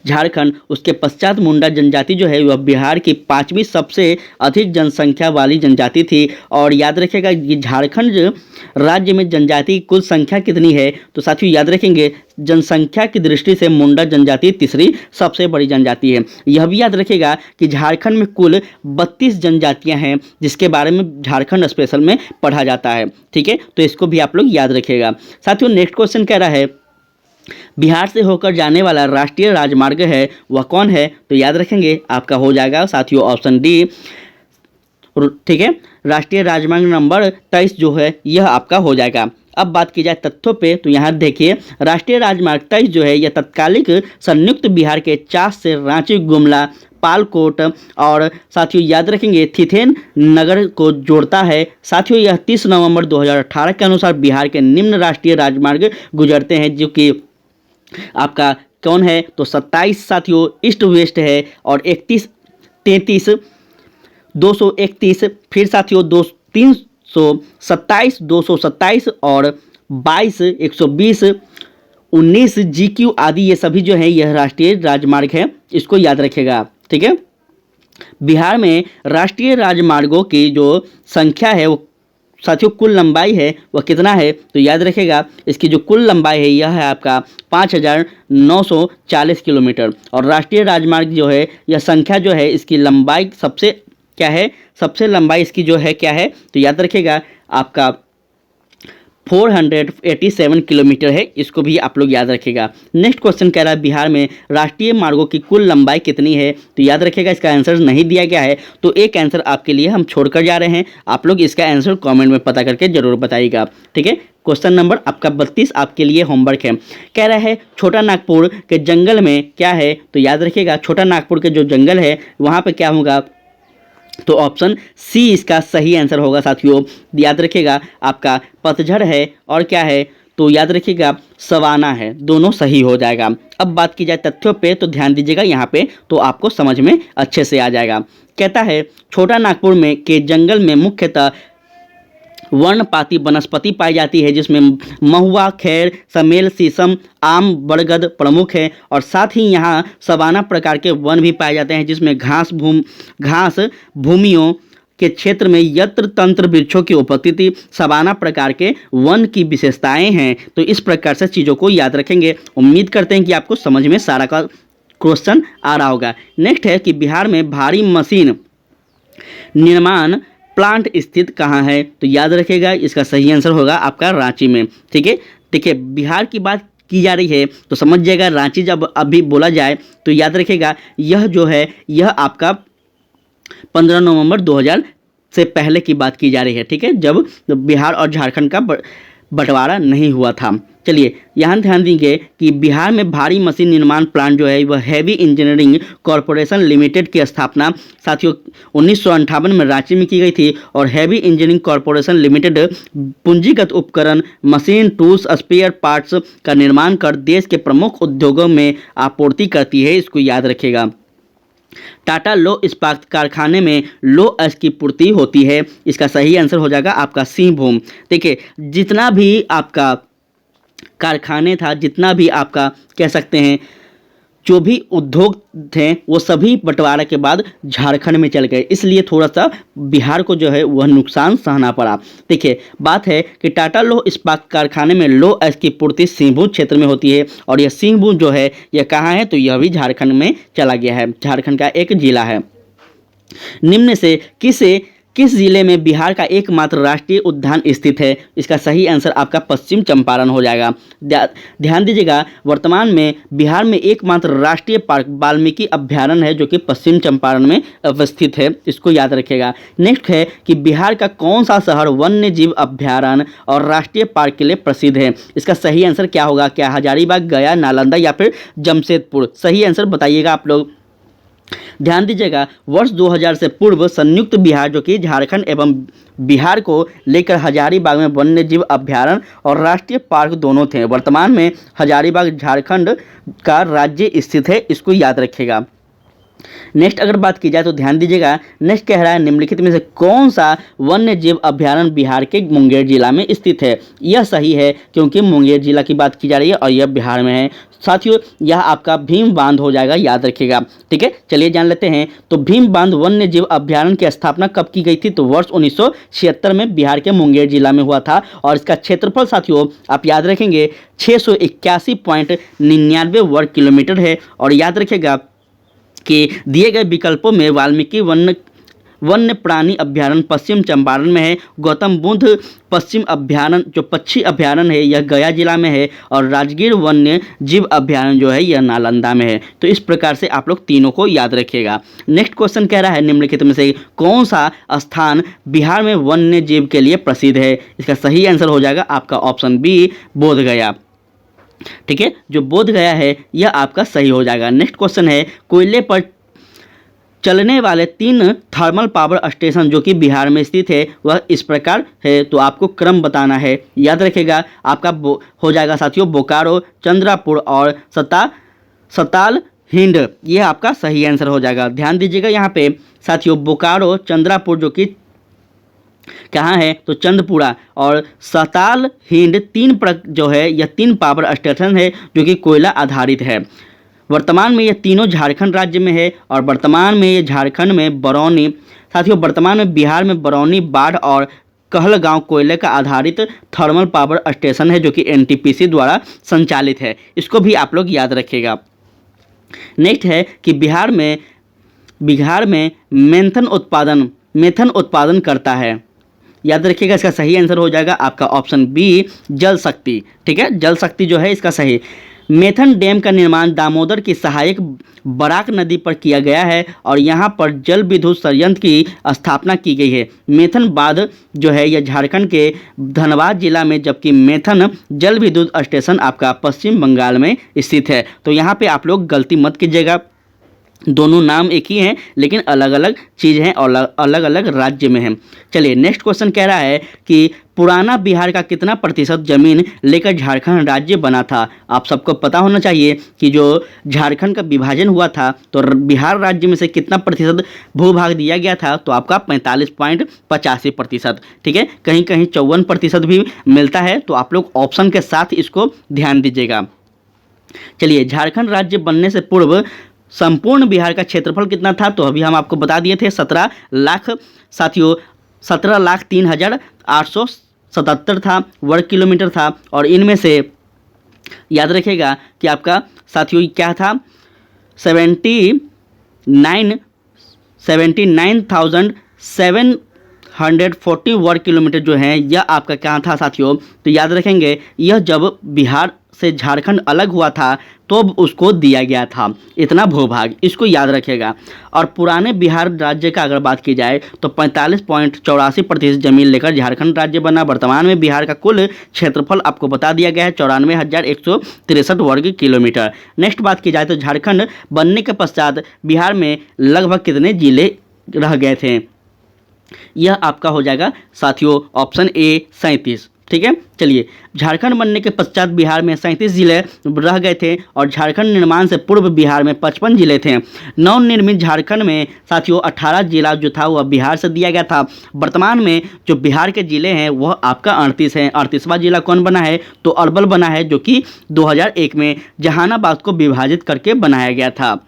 [SPEAKER 1] झारखंड, उसके पश्चात मुंडा जनजाति जो है वह बिहार की 5वीं सबसे अधिक जनसंख्या वाली जनजाति थी। और याद रखिएगा ये झारखंड राज्य में जनजाति की कुल संख्या कितनी है, तो साथियों याद रखेंगे जनसंख्या की दृष्टि से मुंडा जनजाति तीसरी सबसे बड़ी जनजाति है। यह भी याद रखिएगा कि झारखंड में कुल 32 जनजातियां हैं जिसके बारे में झारखंड स्पेशल में पढ़ा जाता है, ठीक है, तो इसको भी आप लोग याद रखिएगा। साथियों नेक्स्ट क्वेश्चन कह रहा है बिहार से होकर जाने वाला राष्ट्रीय राजमार्ग है वह कौन है, तो याद रखेंगे आपका हो जाएगा साथियों ऑप्शन डी, ठीक है, राष्ट्रीय राजमार्ग नंबर 23 जो है यह आपका हो जाएगा। अब बात की जाए तथ्यों पे, तो यहाँ देखिए राष्ट्रीय राजमार्ग 23 जो है यह तत्कालिक संयुक्त बिहार के चास से रांची, गुमला, पालकोट और साथियों याद रखेंगे थिथेन नगर को जोड़ता है। साथियों यह 30 नवंबर 2018 के अनुसार बिहार के निम्न राष्ट्रीय राजमार्ग गुजरते हैं जो कि आपका कौन है, तो 27 साथियों ईस्ट वेस्ट है और 31 33 231, फिर साथियों 327 227 और 22 120 19 GQ आदि ये सभी जो है यह राष्ट्रीय राजमार्ग है, इसको याद रखिएगा, ठीक है। बिहार में राष्ट्रीय राजमार्गों की जो संख्या है वो साथियों कुल लंबाई है वह कितना है, तो याद रखिएगा इसकी जो कुल लंबाई है यह है आपका 5,940 किलोमीटर। और राष्ट्रीय राजमार्ग जो है यह संख्या जो है इसकी लंबाई सबसे क्या है, सबसे लंबाई इसकी जो है क्या है, तो याद रखिएगा आपका 487 किलोमीटर है, इसको भी आप लोग याद रखिएगा। नेक्स्ट क्वेश्चन कह रहा है बिहार में राष्ट्रीय मार्गों की कुल लंबाई कितनी है, तो याद रखिएगा इसका आंसर नहीं दिया गया है, तो एक आंसर आपके लिए हम छोड़कर जा रहे हैं। आप लोग इसका आंसर कमेंट में पता करके जरूर बताइएगा, ठीक है। क्वेश्चन नंबर आपका 32 आपके लिए होमवर्क है। कह रहा है छोटा नागपुर के जंगल में क्या है, तो याद रखिएगा छोटा नागपुर के जो जंगल है वहाँ पर क्या होगा, तो ऑप्शन सी इसका सही आंसर होगा साथियों। याद रखिएगा आपका पतझड़ है और क्या है, तो याद रखिएगा सवाना है, दोनों सही हो जाएगा। अब बात की जाए तथ्यों पे तो ध्यान दीजिएगा यहाँ पे, तो आपको समझ में अच्छे से आ जाएगा। कहता है छोटा नागपुर में के जंगल में मुख्यतः वर्णपाती वनस्पति पाई जाती है, जिसमें महुआ, खैर, समेल, शीशम, आम, बरगद प्रमुख है। और साथ ही यहाँ सवाना प्रकार के वन भी पाए जाते हैं, जिसमें घास भूमियों के क्षेत्र में यत्र तंत्र वृक्षों की उपस्थिति सवाना प्रकार के वन की विशेषताएं हैं। तो इस प्रकार से चीज़ों को याद रखेंगे। उम्मीद करते हैं कि आपको समझ में सारा का क्वेश्चन आ रहा होगा। नेक्स्ट है कि बिहार में भारी मशीन निर्माण प्लांट स्थित कहाँ है, तो याद रखिएगा इसका सही आंसर होगा आपका रांची में, ठीक है। देखिए बिहार की बात की जा रही है तो समझ जाएगा रांची जब अभी बोला जाए तो याद रखिएगा यह जो है यह आपका 15 नवंबर 2000 से पहले की बात की जा रही है, ठीक है, जब बिहार और झारखंड का बंटवारा नहीं हुआ था। चलिए यहाँ ध्यान देंगे कि बिहार में भारी मशीन निर्माण प्लांट जो है वह हैवी इंजीनियरिंग कॉरपोरेशन लिमिटेड की स्थापना साथियों 1958 में रांची में की गई थी। और हैवी इंजीनियरिंग कॉरपोरेशन लिमिटेड पूंजीगत उपकरण, मशीन, टूल्स, स्पेयर पार्ट्स का निर्माण कर देश के प्रमुख उद्योगों में आपूर्ति करती है, इसको याद रखिएगा। टाटा लो इस्पात कारखाने में लो एस की पूर्ति होती है, इसका सही आंसर हो जाएगा आपका सिंहभूम। देखिए जितना भी आपका कारखाने था, जितना भी आपका कह सकते हैं जो भी उद्योग थे वो सभी बंटवारा के बाद झारखंड में चल गए, इसलिए थोड़ा सा बिहार को जो है वह नुकसान सहना पड़ा। देखिए बात है कि टाटा लोह इस्पात कारखाने में लो एस की पूर्ति सिंहभूम क्षेत्र में होती है। और यह सिंहभूम जो है यह कहाँ है, तो यह भी झारखंड में चला गया है, झारखंड का एक जिला है। निम्न से किस जिले में बिहार का एकमात्र राष्ट्रीय उद्यान स्थित है, इसका सही आंसर आपका पश्चिम चंपारण हो जाएगा। ध्यान दीजिएगा वर्तमान में बिहार में एकमात्र राष्ट्रीय पार्क वाल्मीकि अभ्यारण्य है, जो कि पश्चिम चंपारण में अवस्थित है, इसको याद रखिएगा। नेक्स्ट है कि बिहार का कौन सा शहर वन्य जीव अभ्यारण्य और राष्ट्रीय पार्क के लिए प्रसिद्ध है, इसका सही आंसर क्या होगा, क्या हजारीबाग, गया, नालंदा या फिर जमशेदपुर, सही आंसर बताइएगा आप लोग। ध्यान दीजिएगा वर्ष 2000 से पूर्व संयुक्त बिहार जो कि झारखंड एवं बिहार को लेकर हजारीबाग में वन्य जीव अभ्यारण्य और राष्ट्रीय पार्क दोनों थे। वर्तमान में हजारीबाग झारखंड का राज्य स्थित है, इसको याद रखिएगा। नेक्स्ट अगर बात की जाए तो ध्यान दीजिएगा नेक्स्ट कह रहा है निम्नलिखित में से कौन सा वन्य जीव अभ्यारण्य बिहार के मुंगेर जिला में स्थित है। यह सही है क्योंकि मुंगेर जिला की बात की जा रही है और यह बिहार में है। साथियों यह आपका भीम बांध हो जाएगा, याद रखिएगा, ठीक है। चलिए जान लेते हैं तो भीम बांध वन्य जीव अभ्यारण्य की स्थापना कब की गई थी, तो वर्ष 1976 में बिहार के मुंगेर जिला में हुआ था। और इसका क्षेत्रफल साथियों आप याद रखेंगे 681.99 वर्ग किलोमीटर है। और याद रखिएगा कि दिए गए विकल्पों में वाल्मीकि वन्य प्राणी अभ्यारण्य पश्चिम चंपारण में है, गौतम बुद्ध पश्चिम अभ्यारण्य जो पक्षी अभ्यारण्य है यह गया जिला में है, और राजगीर वन्य जीव अभ्यारण्य जो है यह नालंदा में है। तो इस प्रकार से आप लोग तीनों को याद रखिएगा। नेक्स्ट क्वेश्चन कह रहा है निम्नलिखित में से कौन सा स्थान बिहार में वन्य जीव के लिए प्रसिद्ध है, इसका सही आंसर हो जाएगा आपका ऑप्शन बी बोधगया, ठीक है। जो बोध गया है यह आपका सही हो जाएगा। नेक्स्ट क्वेश्चन है कोयले पर चलने वाले 3 थर्मल पावर स्टेशन जो कि बिहार में स्थित है वह इस प्रकार है, तो आपको क्रम बताना है, याद रखिएगा। आपका हो जाएगा साथियों बोकारो, चंद्रापुर और सताल हिंड, यह आपका सही आंसर हो जाएगा। ध्यान दीजिएगा यहाँ पे साथियों बोकारो, चंद्रापुर जो कि कहाँ है तो चंदपुरा और सताल हिंद जो है यह 3 पावर स्टेशन है जो कि कोयला आधारित है। वर्तमान में ये तीनों झारखंड राज्य में है और वर्तमान में ये झारखंड में बरौनी साथियों वर्तमान में बिहार में बरौनी, बाढ़ और कहलगांव कोयले का आधारित थर्मल पावर स्टेशन है जो कि एनटीपीसी द्वारा संचालित है, इसको भी आप लोग याद रखिएगा। नेक्स्ट है कि बिहार में मेथन उत्पादन करता है। याद रखिएगा, इसका सही आंसर हो जाएगा आपका ऑप्शन बी, जल शक्ति। ठीक है, जल शक्ति जो है इसका सही। मेथन डैम का निर्माण दामोदर की सहायक बराक नदी पर किया गया है और यहाँ पर जल विद्युत संयंत्र की स्थापना की गई है। मेथन बांध जो है यह झारखंड के धनबाद जिला में, जबकि मेथन जल विद्युत स्टेशन आपका पश्चिम बंगाल में स्थित है। तो यहाँ पे आप लोग गलती मत कीजिएगा, दोनों नाम एक ही हैं लेकिन अलग अलग चीज़ हैं और अलग अलग राज्य में हैं। चलिए नेक्स्ट क्वेश्चन कह रहा है कि पुराना बिहार का कितना प्रतिशत जमीन लेकर झारखंड राज्य बना था। आप सबको पता होना चाहिए कि जो झारखंड का विभाजन हुआ था तो बिहार राज्य में से कितना प्रतिशत भूभाग दिया गया था, तो आपका 45.85%। ठीक है, कहीं कहीं 54% भी मिलता है, तो आप लोग ऑप्शन के साथ इसको ध्यान दीजिएगा। चलिए, झारखंड राज्य बनने से पूर्व संपूर्ण बिहार का क्षेत्रफल कितना था, तो अभी हम आपको बता दिए थे 17 लाख साथियों, 17,03,877 था वर्ग किलोमीटर था। और इनमें से याद रखिएगा कि आपका साथियों क्या था, 79,740 वर्ग किलोमीटर जो है यह आपका क्या था साथियों। तो याद रखेंगे, यह जब बिहार से झारखंड अलग हुआ था तो उसको दिया गया था इतना भूभाग, इसको याद रखेगा। और पुराने बिहार राज्य का अगर बात की जाए तो 45.84% जमीन लेकर झारखंड राज्य बना। वर्तमान में बिहार का कुल क्षेत्रफल आपको बता दिया गया है 94,163 वर्ग किलोमीटर। नेक्स्ट बात की जाए तो झारखंड बनने के पश्चात बिहार में लगभग कितने जिले रह गए थे, यह आपका हो जाएगा साथियों ऑप्शन ए 37। ठीक है, चलिए, झारखंड बनने के पश्चात बिहार में 37 जिले रह गए थे और झारखंड निर्माण से पूर्व बिहार में 55 जिले थे। नवनिर्मित झारखंड में साथियों 18 जिला जो था वह बिहार से दिया गया था। वर्तमान में जो बिहार के जिले हैं वह आपका 38 हैं। 38वां जिला कौन बना है, तो अरवल बना है, जो कि 2001 में जहानाबाद को विभाजित करके बनाया गया था।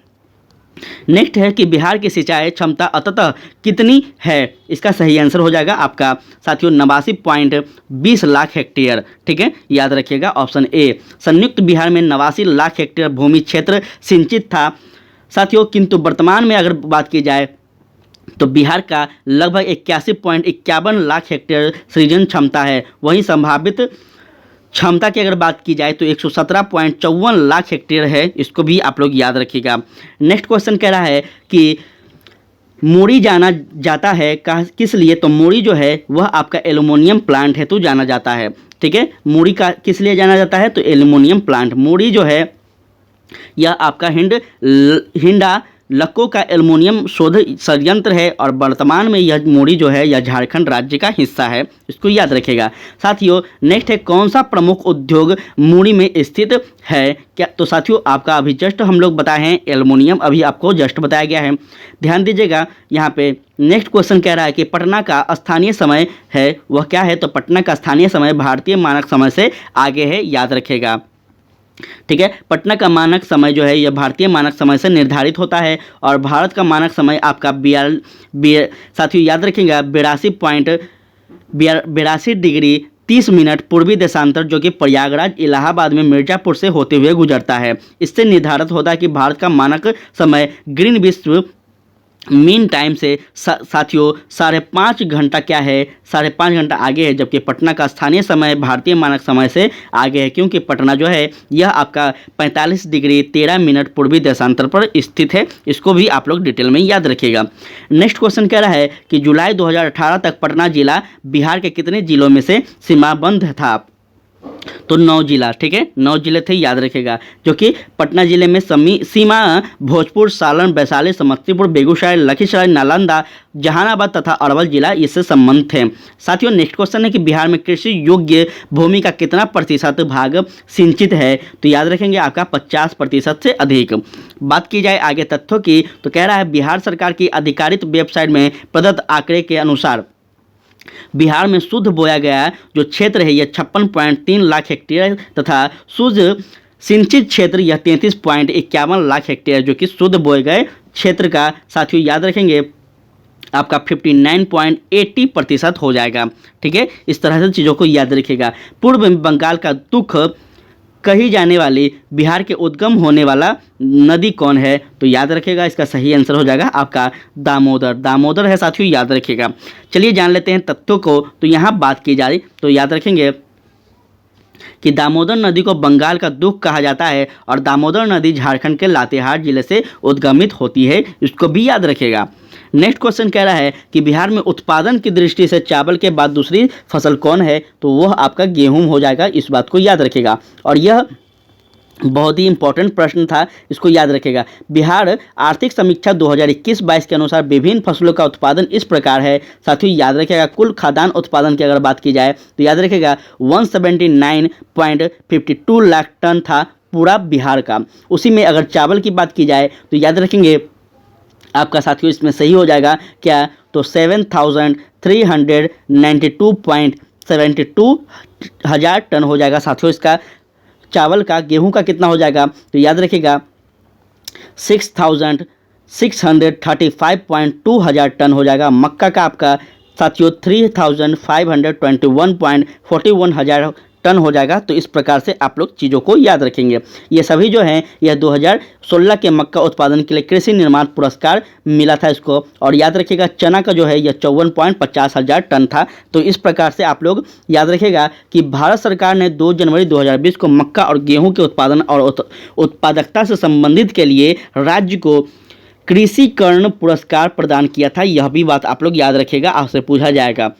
[SPEAKER 1] नेक्स्ट है कि बिहार की सिंचाई क्षमता अंततः कितनी है, इसका सही आंसर हो जाएगा आपका साथियों 89.20 लाख हेक्टेयर। ठीक है, याद रखिएगा ऑप्शन ए। संयुक्त बिहार में 89 लाख हेक्टेयर भूमि क्षेत्र सिंचित था साथियों, किंतु वर्तमान में अगर बात की जाए तो बिहार का लगभग 81.51 लाख हेक्टेयर सृजन क्षमता है। वहीं संभावित क्षमता की अगर बात की जाए तो 117.54 लाख हेक्टेयर है, इसको भी आप लोग याद रखिएगा। नेक्स्ट क्वेश्चन कह रहा है कि मूरी जाना जाता है किस लिए, तो मूरी जो है वह आपका एल्युमिनियम प्लांट हेतु जाना जाता है। ठीक है, मूरी का किस लिए जाना जाता है, तो एल्युमिनियम प्लांट। मूरी जो है यह आपका हिंडा लक्को का एल्युमिनियम शोध संयंत्र है और वर्तमान में यह मूरी जो है यह झारखंड राज्य का हिस्सा है, इसको याद रखेगा। साथियों नेक्स्ट है कौन सा प्रमुख उद्योग मूरी में स्थित है क्या, तो साथियों आपका अभी जस्ट हम लोग बताए हैं एल्युमिनियम, अभी आपको जस्ट बताया गया है, ध्यान दीजिएगा। यहाँ पे नेक्स्ट क्वेश्चन कह रहा है कि पटना का स्थानीय समय है वह क्या है, तो पटना का स्थानीय समय भारतीय मानक समय से आगे है, याद रखेगा। ठीक है, पटना का मानक समय जो है यह भारतीय मानक समय से निर्धारित होता है और भारत का मानक समय आपका साथियों याद रखिएगा 82 डिग्री 30 मिनट पूर्वी देशांतर, जो कि प्रयागराज इलाहाबाद में मिर्जापुर से होते हुए गुजरता है। इससे निर्धारित होता है कि भारत का मानक समय ग्रीनविच मीन टाइम से साथियों 5.5 घंटा क्या है, 5.5 घंटा आगे है, जबकि पटना का स्थानीय समय भारतीय मानक समय से आगे है, क्योंकि पटना जो है यह आपका 45 डिग्री 13 मिनट पूर्वी देशांतर पर स्थित है, इसको भी आप लोग डिटेल में याद रखिएगा। नेक्स्ट क्वेश्चन कह रहा है कि जुलाई 2018 तक पटना जिला बिहार के कितने जिलों में से सीमाबंद था, तो 9 जिला। ठीक है, 9 जिले थे, याद रखेगा, जो कि पटना जिले में सीमा भोजपुर, सालन, वैशाली, समस्तीपुर, बेगूसराय, लखीसराय, नालंदा, जहानाबाद तथा अरवल जिला इससे संबंधित थे। साथियों नेक्स्ट क्वेश्चन है कि बिहार में कृषि योग्य भूमि का कितना प्रतिशत भाग सिंचित है, तो याद रखेंगे आपका 50% से अधिक। बात की जाए आगे तथ्यों की, तो कह रहा है बिहार सरकार की आधिकारिक वेबसाइट में प्रदत्त आंकड़े के अनुसार बिहार में शुद्ध बोया गया जो क्षेत्र है यह 56.3 लाख हेक्टेयर तथा शुद्ध सिंचित क्षेत्र यह 33.51 लाख हेक्टेयर, जो कि शुद्ध बोए गए क्षेत्र का साथियों याद रखेंगे आपका 59.80% हो जाएगा। ठीक है, इस तरह से चीज़ों को याद रखिएगा। पूर्व में बंगाल का दुख कही जाने वाली बिहार के उद्गम होने वाला नदी कौन है? तो याद रखिएगा, इसका सही आंसर हो जाएगा आपका दामोदर। दामोदर है साथियों, याद रखिएगा। चलिए जान लेते हैं तथ्यों को। तो यहाँ बात की जाए तो याद रखेंगे कि दामोदर नदी को बंगाल का दुख कहा जाता है और दामोदर नदी झारखंड के लातेहार जिले से उद्गमित होती है, इसको भी याद रखिएगा। नेक्स्ट क्वेश्चन कह रहा है कि बिहार में उत्पादन की दृष्टि से चावल के बाद दूसरी फसल कौन है? तो वह आपका गेहूं हो जाएगा, इस बात को याद रखिएगा। और यह बहुत ही इंपॉर्टेंट प्रश्न था, इसको याद रखेगा। बिहार आर्थिक समीक्षा 2021-22 के अनुसार विभिन्न फसलों का उत्पादन इस प्रकार है। साथियों याद रखेगा, कुल खाद्यान्न उत्पादन की अगर बात की जाए तो याद रखेगा 179.52 लाख टन था पूरा बिहार का। उसी में अगर चावल की बात की जाए तो याद रखेंगे आपका साथियों इसमें सही हो जाएगा क्या? तो 7,392.72 हज़ार टन हो जाएगा साथियों इसका चावल का। गेहूं का कितना हो जाएगा? तो याद रखिएगा 6,635.2 हज़ार टन हो जाएगा। मक्का का आपका साथियों 3,521.41 हज़ार टन हो जाएगा। तो इस प्रकार से आप लोग चीज़ों को याद रखेंगे। ये सभी जो हैं यह 2016 के मक्का उत्पादन के लिए कृषि निर्माण पुरस्कार मिला था इसको। और याद रखिएगा चना का जो है यह 54.50 हज़ार टन था। तो इस प्रकार से आप लोग याद रखिएगा कि भारत सरकार ने 2 जनवरी 2020 को मक्का और गेहूं के उत्पादन और उत्पादकता से संबंधित के लिए राज्य को कृषि कर्ण पुरस्कार प्रदान किया था। यह भी बात आप लोग याद रखिएगा, आपसे पूछा जाएगा।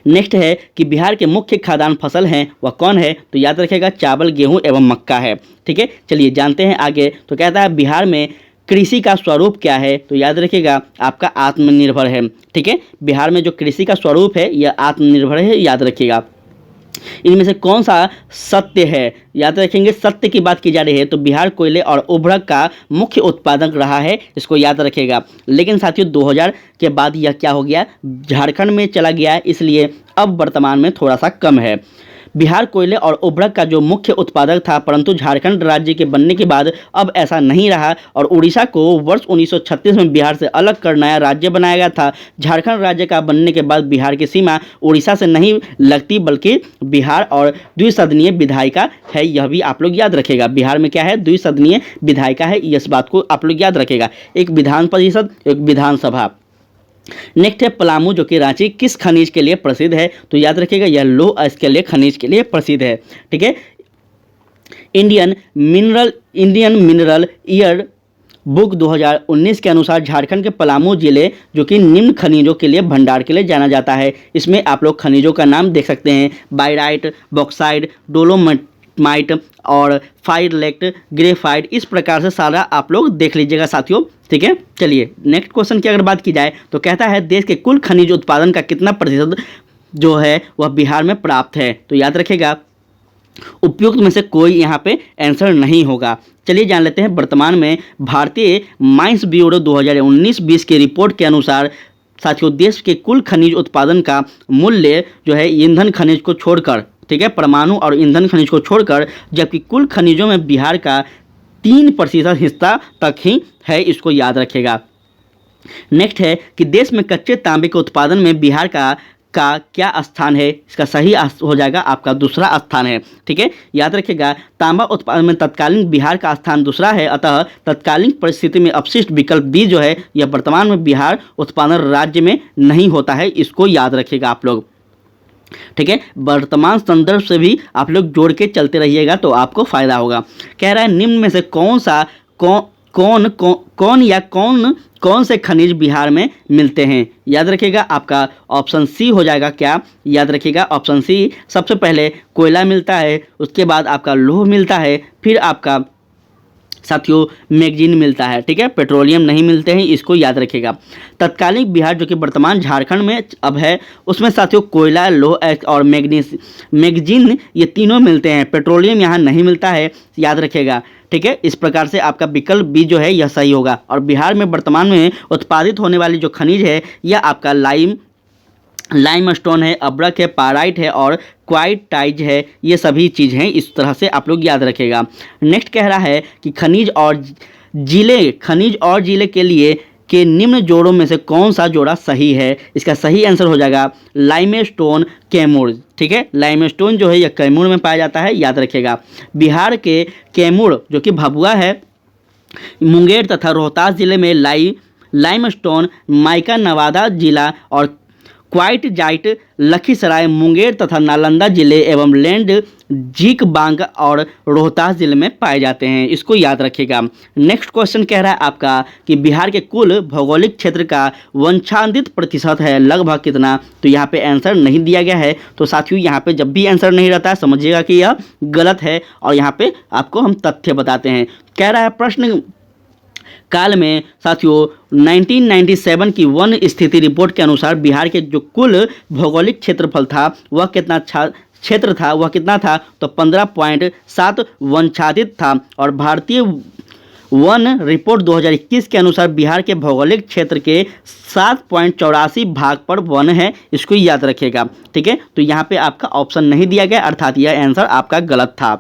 [SPEAKER 1] नेक्स्ट है कि बिहार के मुख्य खाद्यान्न फसल हैं वह कौन है? तो याद रखिएगा चावल, गेहूं एवं मक्का है। ठीक है, चलिए जानते हैं आगे। तो कहता है बिहार में कृषि का स्वरूप क्या है? तो याद रखिएगा आपका आत्मनिर्भर है। ठीक है, बिहार में जो कृषि का स्वरूप है यह आत्मनिर्भर है, याद रखिएगा। इनमें से कौन सा सत्य है? याद रखेंगे सत्य की बात की जा रही है तो बिहार कोयले और उर्वरक का मुख्य उत्पादक रहा है, इसको याद रखेगा। लेकिन साथियों 2000 के बाद यह क्या हो गया? झारखंड में चला गया, इसलिए अब वर्तमान में थोड़ा सा कम है। बिहार कोयले और उर्वरक का जो मुख्य उत्पादक था, परंतु झारखंड राज्य के बनने के बाद अब ऐसा नहीं रहा और उड़ीसा को वर्ष 1936 में बिहार से अलग कर नया राज्य बनाया गया था। झारखंड राज्य का बनने के बाद बिहार की सीमा उड़ीसा से नहीं लगती बल्कि बिहार और द्विसदनीय विधायिका है, यह भी आप लोग याद रखेगा। बिहार में क्या है? द्विसदनीय विधायिका है, इस बात को आप लोग याद रखेगा। एक विधान परिषद, एक विधानसभा। नेक्स्ट है पलामू, जो कि रांची किस खनिज के लिए प्रसिद्ध है? तो याद रखिएगा यह लो स्केलीय खनिज के लिए प्रसिद्ध है। ठीक है, इंडियन मिनरल ईयर बुक 2019 के अनुसार झारखंड के पलामू जिले जो कि निम्न खनिजों के लिए भंडार के लिए जाना जाता है। इसमें आप लोग खनिजों का नाम देख सकते हैं, बाइराइट, बॉक्साइड, डोलोमाइट और फाइरलेक्ट, ग्रेफाइट। इस प्रकार से सारा आप लोग देख लीजिएगा साथियों। ठीक है, चलिए नेक्स्ट क्वेश्चन की अगर बात की जाए तो कहता है देश के कुल खनिज उत्पादन का कितना प्रतिशत जो है वह बिहार में प्राप्त है? तो याद रखेगा उपयुक्त में से कोई यहाँ पे आंसर नहीं होगा। चलिए जान लेते हैं वर्तमान में भारतीय माइंस ब्यूरो 2019-20 की रिपोर्ट के अनुसार साथियों देश के कुल खनिज उत्पादन का मूल्य जो है ईंधन खनिज को छोड़कर, ठीक है, परमाणु और ईंधन खनिज को छोड़कर, जबकि कुल खनिजों में बिहार का 3% हिस्सा तक ही है, इसको याद रखेगा। नेक्स्ट है कि देश में कच्चे तांबे के उत्पादन में बिहार का क्या स्थान है? इसका सही हो जाएगा आपका दूसरा स्थान है। ठीक है, याद रखिएगा तांबा उत्पादन में तत्कालीन बिहार का स्थान दूसरा है। अतः तत्कालीन परिस्थिति में अपशिष्ट विकल्प बी जो है यह वर्तमान में बिहार उत्पादन राज्य में नहीं होता है, इसको याद रखिएगा आप लोग। ठीक है, वर्तमान संदर्भ से भी आप लोग जोड़ के चलते रहिएगा तो आपको फायदा होगा। कह रहा है निम्न में से कौन से खनिज बिहार में मिलते हैं? याद रखिएगा आपका ऑप्शन सी हो जाएगा क्या? याद रखिएगा ऑप्शन सी। सबसे पहले कोयला मिलता है, उसके बाद आपका लौह मिलता है, फिर आपका साथियों मैग्नीज मिलता है। ठीक है, पेट्रोलियम नहीं मिलते हैं, इसको याद रखिएगा। तत्कालीन बिहार जो कि वर्तमान झारखंड में अब है, उसमें साथियों कोयला, लौह और मैग्नीज ये तीनों मिलते हैं। पेट्रोलियम यहाँ नहीं मिलता है, याद रखिएगा। ठीक है, इस प्रकार से आपका विकल्प बी जो है यह सही होगा। और बिहार में वर्तमान में उत्पादित होने वाली जो खनिज है यह आपका लाइमस्टोन है, अब्रक है, पाराइट है और क्वार्टाइज है, ये सभी चीज़ हैं। इस तरह से आप लोग याद रखेगा। नेक्स्ट कह रहा है कि खनिज और जिले के लिए के निम्न जोड़ों में से कौन सा जोड़ा सही है? इसका सही आंसर हो जाएगा लाइमस्टोन कैमूर। ठीक है, लाइमस्टोन जो है यह कैमूर में पाया जाता है, याद रखिएगा। बिहार के कैमूर जो कि भभुआ है, मुंगेर तथा रोहतास जिले में लाइमस्टोन, माइका नवादा जिला और क्वाइट जाइट लखीसराय, मुंगेर तथा नालंदा जिले एवं लैंड जीक बांग और रोहतास जिले में पाए जाते हैं। इसको याद रखिएगा। नेक्स्ट क्वेश्चन कह रहा है आपका कि बिहार के कुल भौगोलिक क्षेत्र का वंशांदित प्रतिशत है लगभग कितना? तो यहाँ पे आंसर नहीं दिया गया है। तो साथियों यहाँ पे जब भी आंसर नहीं रहता है समझिएगा कि यह गलत है, और यहाँ पे आपको हम तथ्य बताते हैं। कह रहा है प्रश्न काल में साथियों 1997 की वन स्थिति रिपोर्ट के अनुसार बिहार के जो कुल भौगोलिक क्षेत्रफल था वह कितना क्षेत्र था, वह कितना था? तो 15.7 वंशादित था। और भारतीय वन रिपोर्ट 2021 के अनुसार बिहार के भौगोलिक क्षेत्र के 7.84 भाग पर वन है। इसको याद रखिएगा। ठीक है, तो यहाँ पे आपका ऑप्शन नहीं दिया गया, अर्थात यह आंसर आपका गलत था।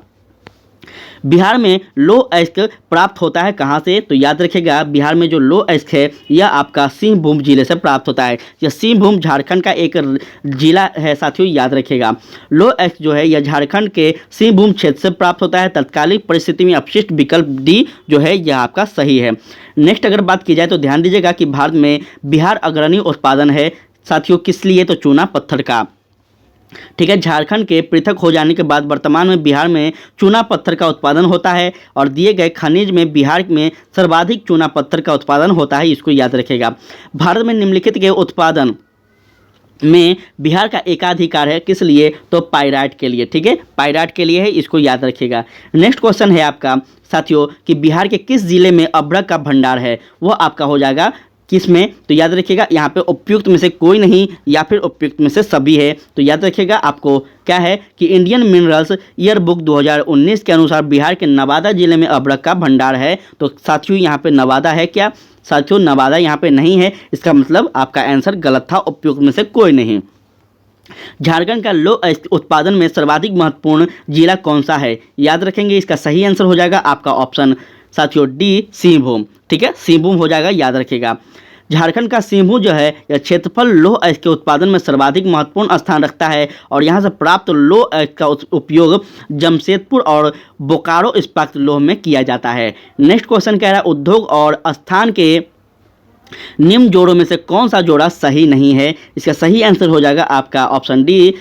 [SPEAKER 1] बिहार में लो एस्क प्राप्त होता है कहाँ से? तो याद रखिएगा, बिहार में जो लो एस्क है यह आपका सिंहभूम जिले से प्राप्त होता है। यह सिंहभूम झारखंड का एक जिला है साथियों, याद रखिएगा। लो एस्क जो है यह झारखंड के सिंहभूम क्षेत्र से प्राप्त होता है। तत्कालिक परिस्थिति में अपशिष्ट विकल्प डी जो है यह आपका सही है। नेक्स्ट अगर बात की जाए तो ध्यान दीजिएगा कि भारत में बिहार अग्रणी उत्पादन है साथियों, किस लिए? तो चूना पत्थर का। ठीक है, झारखंड के पृथक हो जाने के बाद वर्तमान में बिहार में चूना पत्थर का उत्पादन होता है, और दिए गए खनिज में बिहार में सर्वाधिक चूना पत्थर का उत्पादन होता है। इसको याद रखिएगा। भारत में निम्नलिखित के उत्पादन में बिहार का एकाधिकार है, किस लिए? तो पाइराइट के लिए। ठीक है, पाइराइट के लिए है, इसको याद रखिएगा। नेक्स्ट क्वेश्चन है आपका साथियों कि बिहार के किस जिले में अभ्रक का भंडार है? वो आपका हो जाएगा किस में? तो याद रखिएगा यहाँ पे उपयुक्त में से कोई नहीं या फिर उपयुक्त में से सभी है। तो याद रखिएगा आपको क्या है कि इंडियन मिनरल्स ईयर बुक 2019 के अनुसार बिहार के नवादा जिले में अभ्रक का भंडार है। तो साथियों यहाँ पे नवादा है क्या? साथियों नवादा यहाँ पे नहीं है, इसका मतलब आपका आंसर गलत था, उपयुक्त में से कोई नहीं। झारखंड का लो उत्पादन में सर्वाधिक महत्वपूर्ण जिला कौन सा है? याद रखेंगे, इसका सही आंसर हो जाएगा आपका ऑप्शन साथियों डी, सिंहभूम। ठीक है, सिंहभूम हो जाएगा, याद रखिएगा। झारखंड का सिंहभूम जो है यह क्षेत्रफल लौह अयस्क के उत्पादन में सर्वाधिक महत्वपूर्ण स्थान रखता है, और यहाँ से प्राप्त लौह अयस्क का उपयोग जमशेदपुर और बोकारो इस्पात लौह में किया जाता है। नेक्स्ट क्वेश्चन कह रहा है उद्योग और स्थान के निम्न जोड़ों में से कौन सा जोड़ा सही नहीं है? इसका सही आंसर हो जाएगा आपका ऑप्शन डी,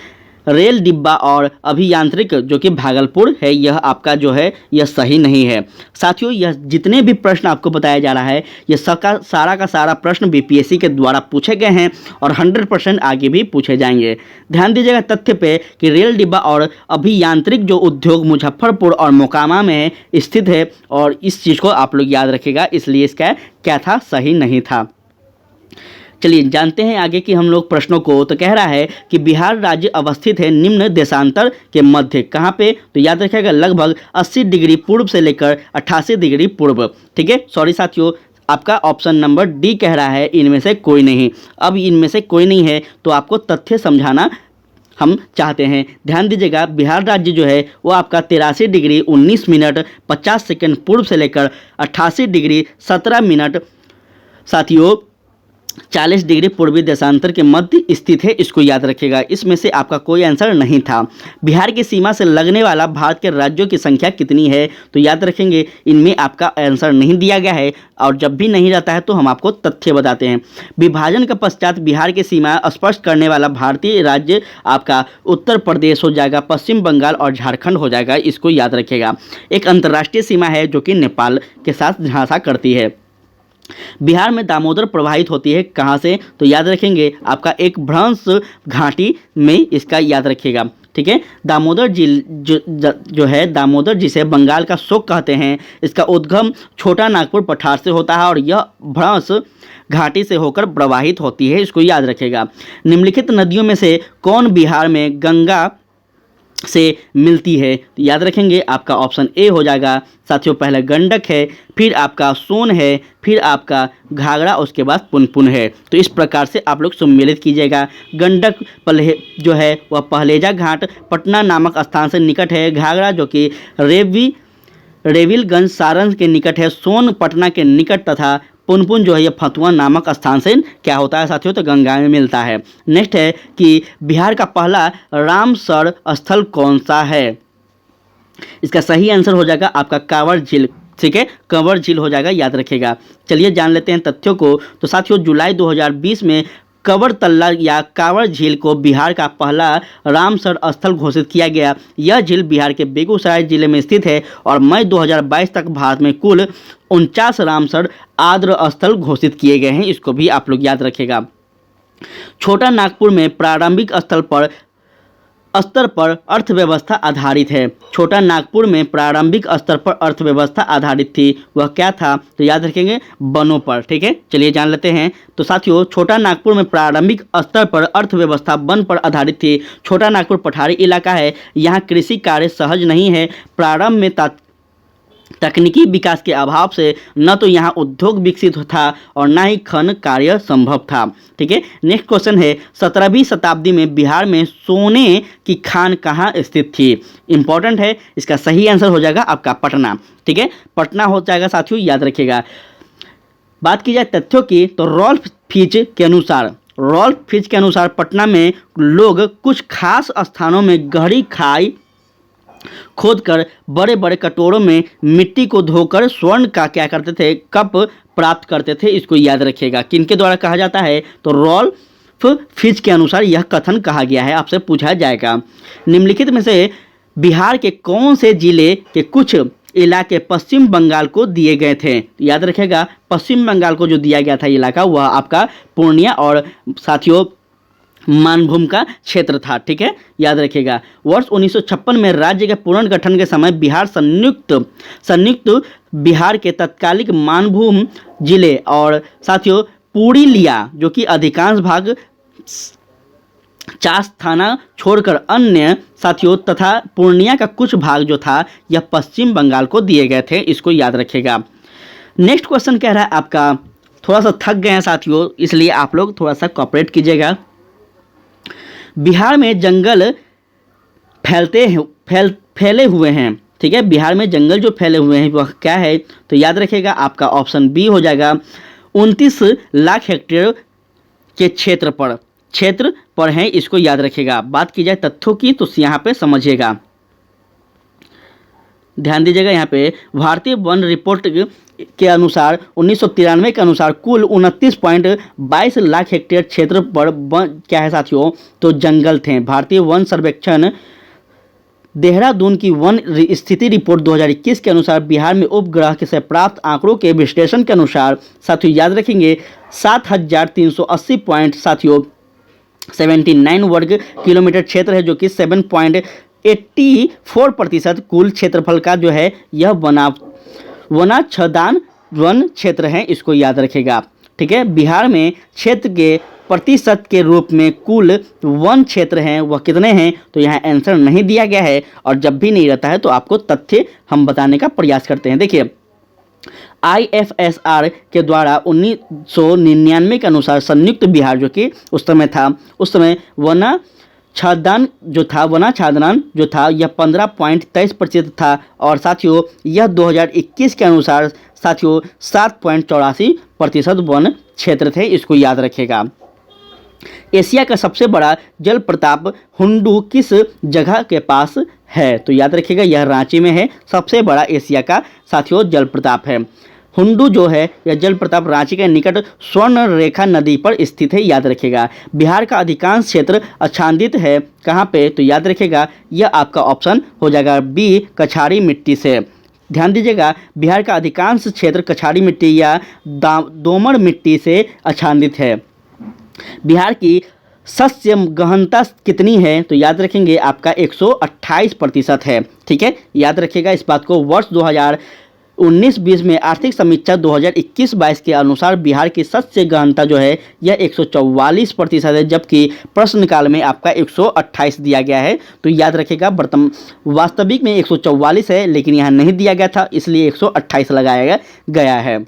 [SPEAKER 1] रेल डिब्बा और अभियांत्रिक जो कि भागलपुर है, यह आपका जो है यह सही नहीं है। साथियों यह जितने भी प्रश्न आपको बताया जा रहा है यह सारा का सारा प्रश्न बीपीएससी के द्वारा पूछे गए हैं और 100% आगे भी पूछे जाएंगे। ध्यान दीजिएगा तथ्य पे कि रेल डिब्बा और अभियांत्रिक जो उद्योग मुजफ्फरपुर और मोकामा में स्थित है, और इस चीज़ को आप लोग याद रखिएगा, इसलिए इसका क्या था? सही नहीं था। चलिए जानते हैं आगे कि हम लोग प्रश्नों को। तो कह रहा है कि बिहार राज्य अवस्थित है निम्न देशांतर के मध्य, कहाँ पे? तो याद रखिएगा लगभग 80 डिग्री पूर्व से लेकर 88 डिग्री पूर्व। ठीक है, सॉरी साथियों, आपका ऑप्शन नंबर डी कह रहा है इनमें से कोई नहीं। अब इनमें से कोई नहीं है तो आपको तथ्य समझाना हम चाहते हैं। ध्यान दीजिएगा बिहार राज्य जो है वो आपका 83 डिग्री 19 मिनट 50 सेकंड पूर्व से लेकर 88 डिग्री 17 मिनट साथियों 40 डिग्री पूर्वी देशांतर के मध्य स्थित है। इसको याद रखिएगा। इसमें से आपका कोई आंसर नहीं था। बिहार की सीमा से लगने वाला भारत के राज्यों की संख्या कितनी है? तो याद रखेंगे इनमें आपका आंसर नहीं दिया गया है, और जब भी नहीं रहता है तो हम आपको तथ्य बताते हैं। विभाजन के पश्चात बिहार की सीमा स्पष्ट करने वाला भारतीय राज्य आपका उत्तर प्रदेश हो जाएगा, पश्चिम बंगाल और झारखंड हो जाएगा। इसको याद रखिएगा। एक अंतर्राष्ट्रीय सीमा है जो कि नेपाल के साथ झांसा करती है। बिहार में दामोदर प्रवाहित होती है कहाँ से? तो याद रखेंगे आपका एक भ्रंश घाटी में, इसका याद रखिएगा। ठीक है, दामोदर जो है दामोदर जिसे बंगाल का शोक कहते हैं, इसका उद्गम छोटा नागपुर पठार से होता है और यह भ्रंश घाटी से होकर प्रवाहित होती है। इसको याद रखेगा। निम्नलिखित नदियों में से कौन बिहार में गंगा से मिलती है? तो याद रखेंगे आपका ऑप्शन ए हो जाएगा साथियों। पहले गंडक है, फिर आपका सोन है, फिर आपका घाघरा, उसके बाद पुनपुन है। तो इस प्रकार से आप लोग सम्मिलित कीजिएगा। गंडक जो है वह पहलेजा घाट पटना नामक स्थान से निकट है। घाघरा जो कि रेविलगंज सारण के निकट है। सोन पटना के निकट तथा पुनपुन जो है ये फतुआ नामक स्थान से क्या होता है साथियों, तो गंगा में मिलता है। नेक्स्ट है कि बिहार का पहला रामसर स्थल कौन सा है। इसका सही आंसर हो जाएगा आपका कांवर झील। ठीक है, कंवर झील हो जाएगा, याद रखिएगा। चलिए जान लेते हैं तथ्यों को। तो साथियों जुलाई 2020 में कंवर तल्ला या कांवर झील को बिहार का पहला रामसर स्थल घोषित किया गया। यह झील बिहार के बेगूसराय जिले में स्थित है और मई 2022 तक भारत में कुल 49 रामसर आद्र स्थल घोषित किए गए हैं। इसको भी आप लोग याद रखिएगा। छोटा नागपुर में प्रारंभिक स्तर पर अर्थव्यवस्था आधारित है। छोटा नागपुर में प्रारंभिक स्तर पर अर्थव्यवस्था आधारित थी, वह क्या था, तो याद रखेंगे वनों पर। ठीक है, चलिए जान लेते हैं। तो साथियों छोटा नागपुर में प्रारंभिक स्तर पर अर्थव्यवस्था वन पर आधारित थी। छोटा नागपुर पठारी इलाका है, यहाँ कृषि कार्य सहज नहीं है। प्रारंभ में तकनीकी विकास के अभाव से न तो यहाँ उद्योग विकसित था और न ही खनन कार्य संभव था। ठीक है, नेक्स्ट क्वेश्चन है 17वीं शताब्दी में बिहार में सोने की खान कहाँ स्थित थी। इंपॉर्टेंट है, इसका सही आंसर हो जाएगा आपका पटना। ठीक है, पटना हो जाएगा साथियों, याद रखिएगा। बात की जाए तथ्यों की तो रॉल्फ फिच के अनुसार पटना में लोग कुछ खास स्थानों में गहरी खाई खोदकर बड़े बड़े कटोरों में मिट्टी को धोकर स्वर्ण का क्या करते थे, कप प्राप्त करते थे। इसको याद रखिएगा। किनके द्वारा कहा जाता है, तो रॉल्फ फिच के अनुसार यह कथन कहा गया है, आपसे पूछा जाएगा। निम्नलिखित में से बिहार के कौन से जिले के कुछ इलाके पश्चिम बंगाल को दिए गए थे। याद रखिएगा, पश्चिम बंगाल को जो दिया गया था इलाका वह आपका पूर्णिया और साथियों मानभूम का क्षेत्र था। ठीक है, याद रखिएगा। वर्ष 1956 में राज्य के पुनर्गठन के समय बिहार संयुक्त बिहार के तत्कालिक मानभूम जिले और साथियों पुरुलिया जो कि अधिकांश भाग चास थाना छोड़कर अन्य साथियों तथा पूर्णिया का कुछ भाग जो था यह पश्चिम बंगाल को दिए गए थे। इसको याद रखिएगा। नेक्स्ट क्वेश्चन कह रहा है आपका, थोड़ा सा थक गए हैं साथियों, इसलिए आप लोग थोड़ा सा कोऑपरेट कीजिएगा। बिहार में जंगल फैले हुए हैं। ठीक है, बिहार में जंगल जो फैले हुए हैं वह क्या है, तो याद रखिएगा आपका ऑप्शन बी हो जाएगा। 29 लाख हेक्टेयर के क्षेत्र पर हैं, इसको याद रखिएगा। बात की जाए तथ्यों की तो यहाँ पे समझिएगा, ध्यान दीजिएगा। यहाँ पे भारतीय वन रिपोर्ट के अनुसार 1993 के अनुसार कुल 29.22 लाख हेक्टेयर क्षेत्र पर क्या है साथियों, तो जंगल थे। भारतीय वन सर्वेक्षण देहरादून की वन स्थिति रिपोर्ट 2021 के अनुसार बिहार में उपग्रह से प्राप्त आंकड़ों के विश्लेषण के अनुसार साथियों याद रखेंगे 7,380 पॉइंट साथियों 79 वर्ग किलोमीटर क्षेत्र है, जो कि 7.84% कुल क्षेत्रफल का जो है यह वनाच्छादन वन क्षेत्र है। इसको याद रखेगा। ठीक है, बिहार में क्षेत्र के प्रतिशत के रूप में कुल वन क्षेत्र हैं वह कितने हैं, तो यहाँ आंसर नहीं दिया गया है और जब भी नहीं रहता है तो आपको तथ्य हम बताने का प्रयास करते हैं। देखिए IFSR के द्वारा 1999 के अनुसार संयुक्त बिहार जो कि उस समय वनाच्छादन जो था यह 15.23% था और साथियों यह 2021 के अनुसार साथियों 7.84% वन क्षेत्र थे। इसको याद रखेगा। एशिया का सबसे बड़ा जलप्रपात हुंडू किस जगह के पास है, तो याद रखिएगा यह रांची में है। सबसे बड़ा एशिया का साथियों जलप्रपात है हुंडू जो है यह जलप्रपात रांची के निकट स्वर्ण रेखा नदी पर स्थित है। याद रखिएगा। बिहार का अधिकांश क्षेत्र आच्छादित है कहाँ पे, तो याद रखिएगा यह आपका ऑप्शन हो जाएगा बी, कछारी मिट्टी से। ध्यान दीजिएगा, बिहार का अधिकांश क्षेत्र कछारी मिट्टी या दोमड़ मिट्टी से आच्छादित है। बिहार की शस्य गहनता कितनी है, तो याद रखेंगे आपका 128% है। ठीक है, याद रखिएगा इस बात को। वर्ष 2019-20 में आर्थिक समीक्षा 2021-22 के अनुसार बिहार की शस्य गहनता जो है यह 144% है, जबकि प्रश्नकाल में आपका 128 दिया गया है। तो याद रखिएगा वास्तविक में 144 है लेकिन यहाँ नहीं दिया गया था, इसलिए 128 लगाया गया है।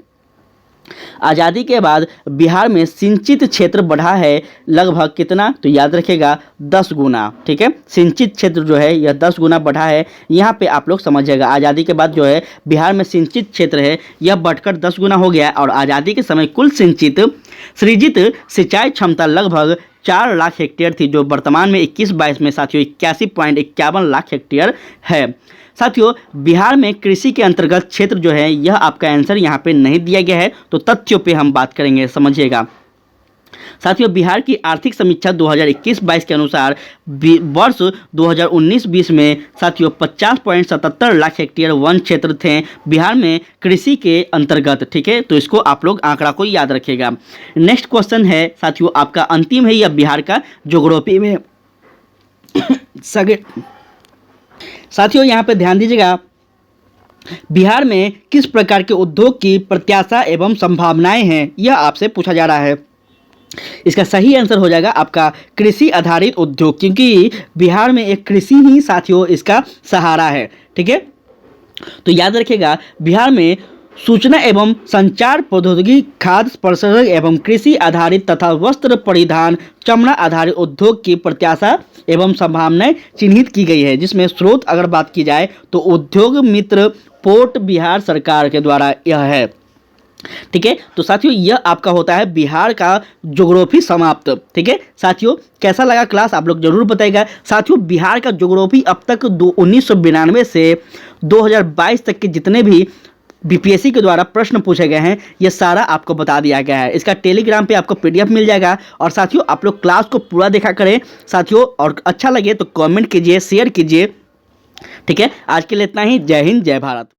[SPEAKER 1] आज़ादी के बाद बिहार में सिंचित क्षेत्र बढ़ा है लगभग कितना, तो याद रखिएगा 10 गुना। ठीक है, सिंचित क्षेत्र जो है यह 10 गुना बढ़ा है। यहाँ पे आप लोग समझिएगा, आज़ादी के बाद जो है बिहार में सिंचित क्षेत्र है यह बढ़कर 10 गुना हो गया। और आज़ादी के समय कुल सृजित सिंचाई क्षमता लगभग 4 लाख हेक्टेयर थी, जो वर्तमान में 21-22 में साथियों 81.51 लाख हेक्टेयर है। साथियों, बिहार में कृषि के अंतर्गत क्षेत्र जो है यह आपका आंसर यहाँ पे नहीं दिया गया है, तो तथ्यों पे हम बात करेंगे, समझिएगा। साथियों, बिहार की आर्थिक समीक्षा 2021-22 के अनुसार वर्ष 2019-20 में साथियों 50.77 लाख हेक्टेयर वन क्षेत्र थे बिहार में कृषि के अंतर्गत। ठीक है, तो इसको आप लोग आंकड़ा को याद रखिएगा। नेक्स्ट क्वेश्चन है साथियों आपका अंतिम है, यह बिहार का ज्योग्राफी में साथियों यहाँ पे ध्यान दीजिएगा, बिहार में किस प्रकार के उद्योग की प्रत्याशा एवं संभावनाएं हैं, यह आपसे पूछा जा रहा है। इसका सही आंसर हो जाएगा आपका कृषि आधारित उद्योग, क्योंकि बिहार में एक कृषि ही साथियों इसका सहारा है। ठीक है, तो याद रखिएगा, बिहार में सूचना एवं संचार प्रौद्योगिकी, खाद्य प्रसंस्करण एवं कृषि आधारित तथा वस्त्र परिधान चमड़ा आधारित उद्योग की प्रत्याशा एवं संभावनाएं चिन्हित की गई है, जिसमें स्रोत अगर बात की जाए तो उद्योग मित्र पोर्ट बिहार सरकार के द्वारा यह है। ठीक है, तो साथियों यह आपका होता है बिहार का ज्योग्राफी समाप्त। ठीक है साथियों, कैसा लगा क्लास आप लोग जरूर बताइएगा। साथियों, बिहार का ज्योग्राफी अब तक 1992 से 2022 तक के जितने भी बीपीएससी के द्वारा प्रश्न पूछे गए हैं ये सारा आपको बता दिया गया है। इसका टेलीग्राम पे आपको पीडीएफ मिल जाएगा। और साथियों आप लोग क्लास को पूरा देखा करें साथियों, और अच्छा लगे तो कमेंट कीजिए, शेयर कीजिए। ठीक है, आज के लिए इतना ही। जय हिंद, जय भारत।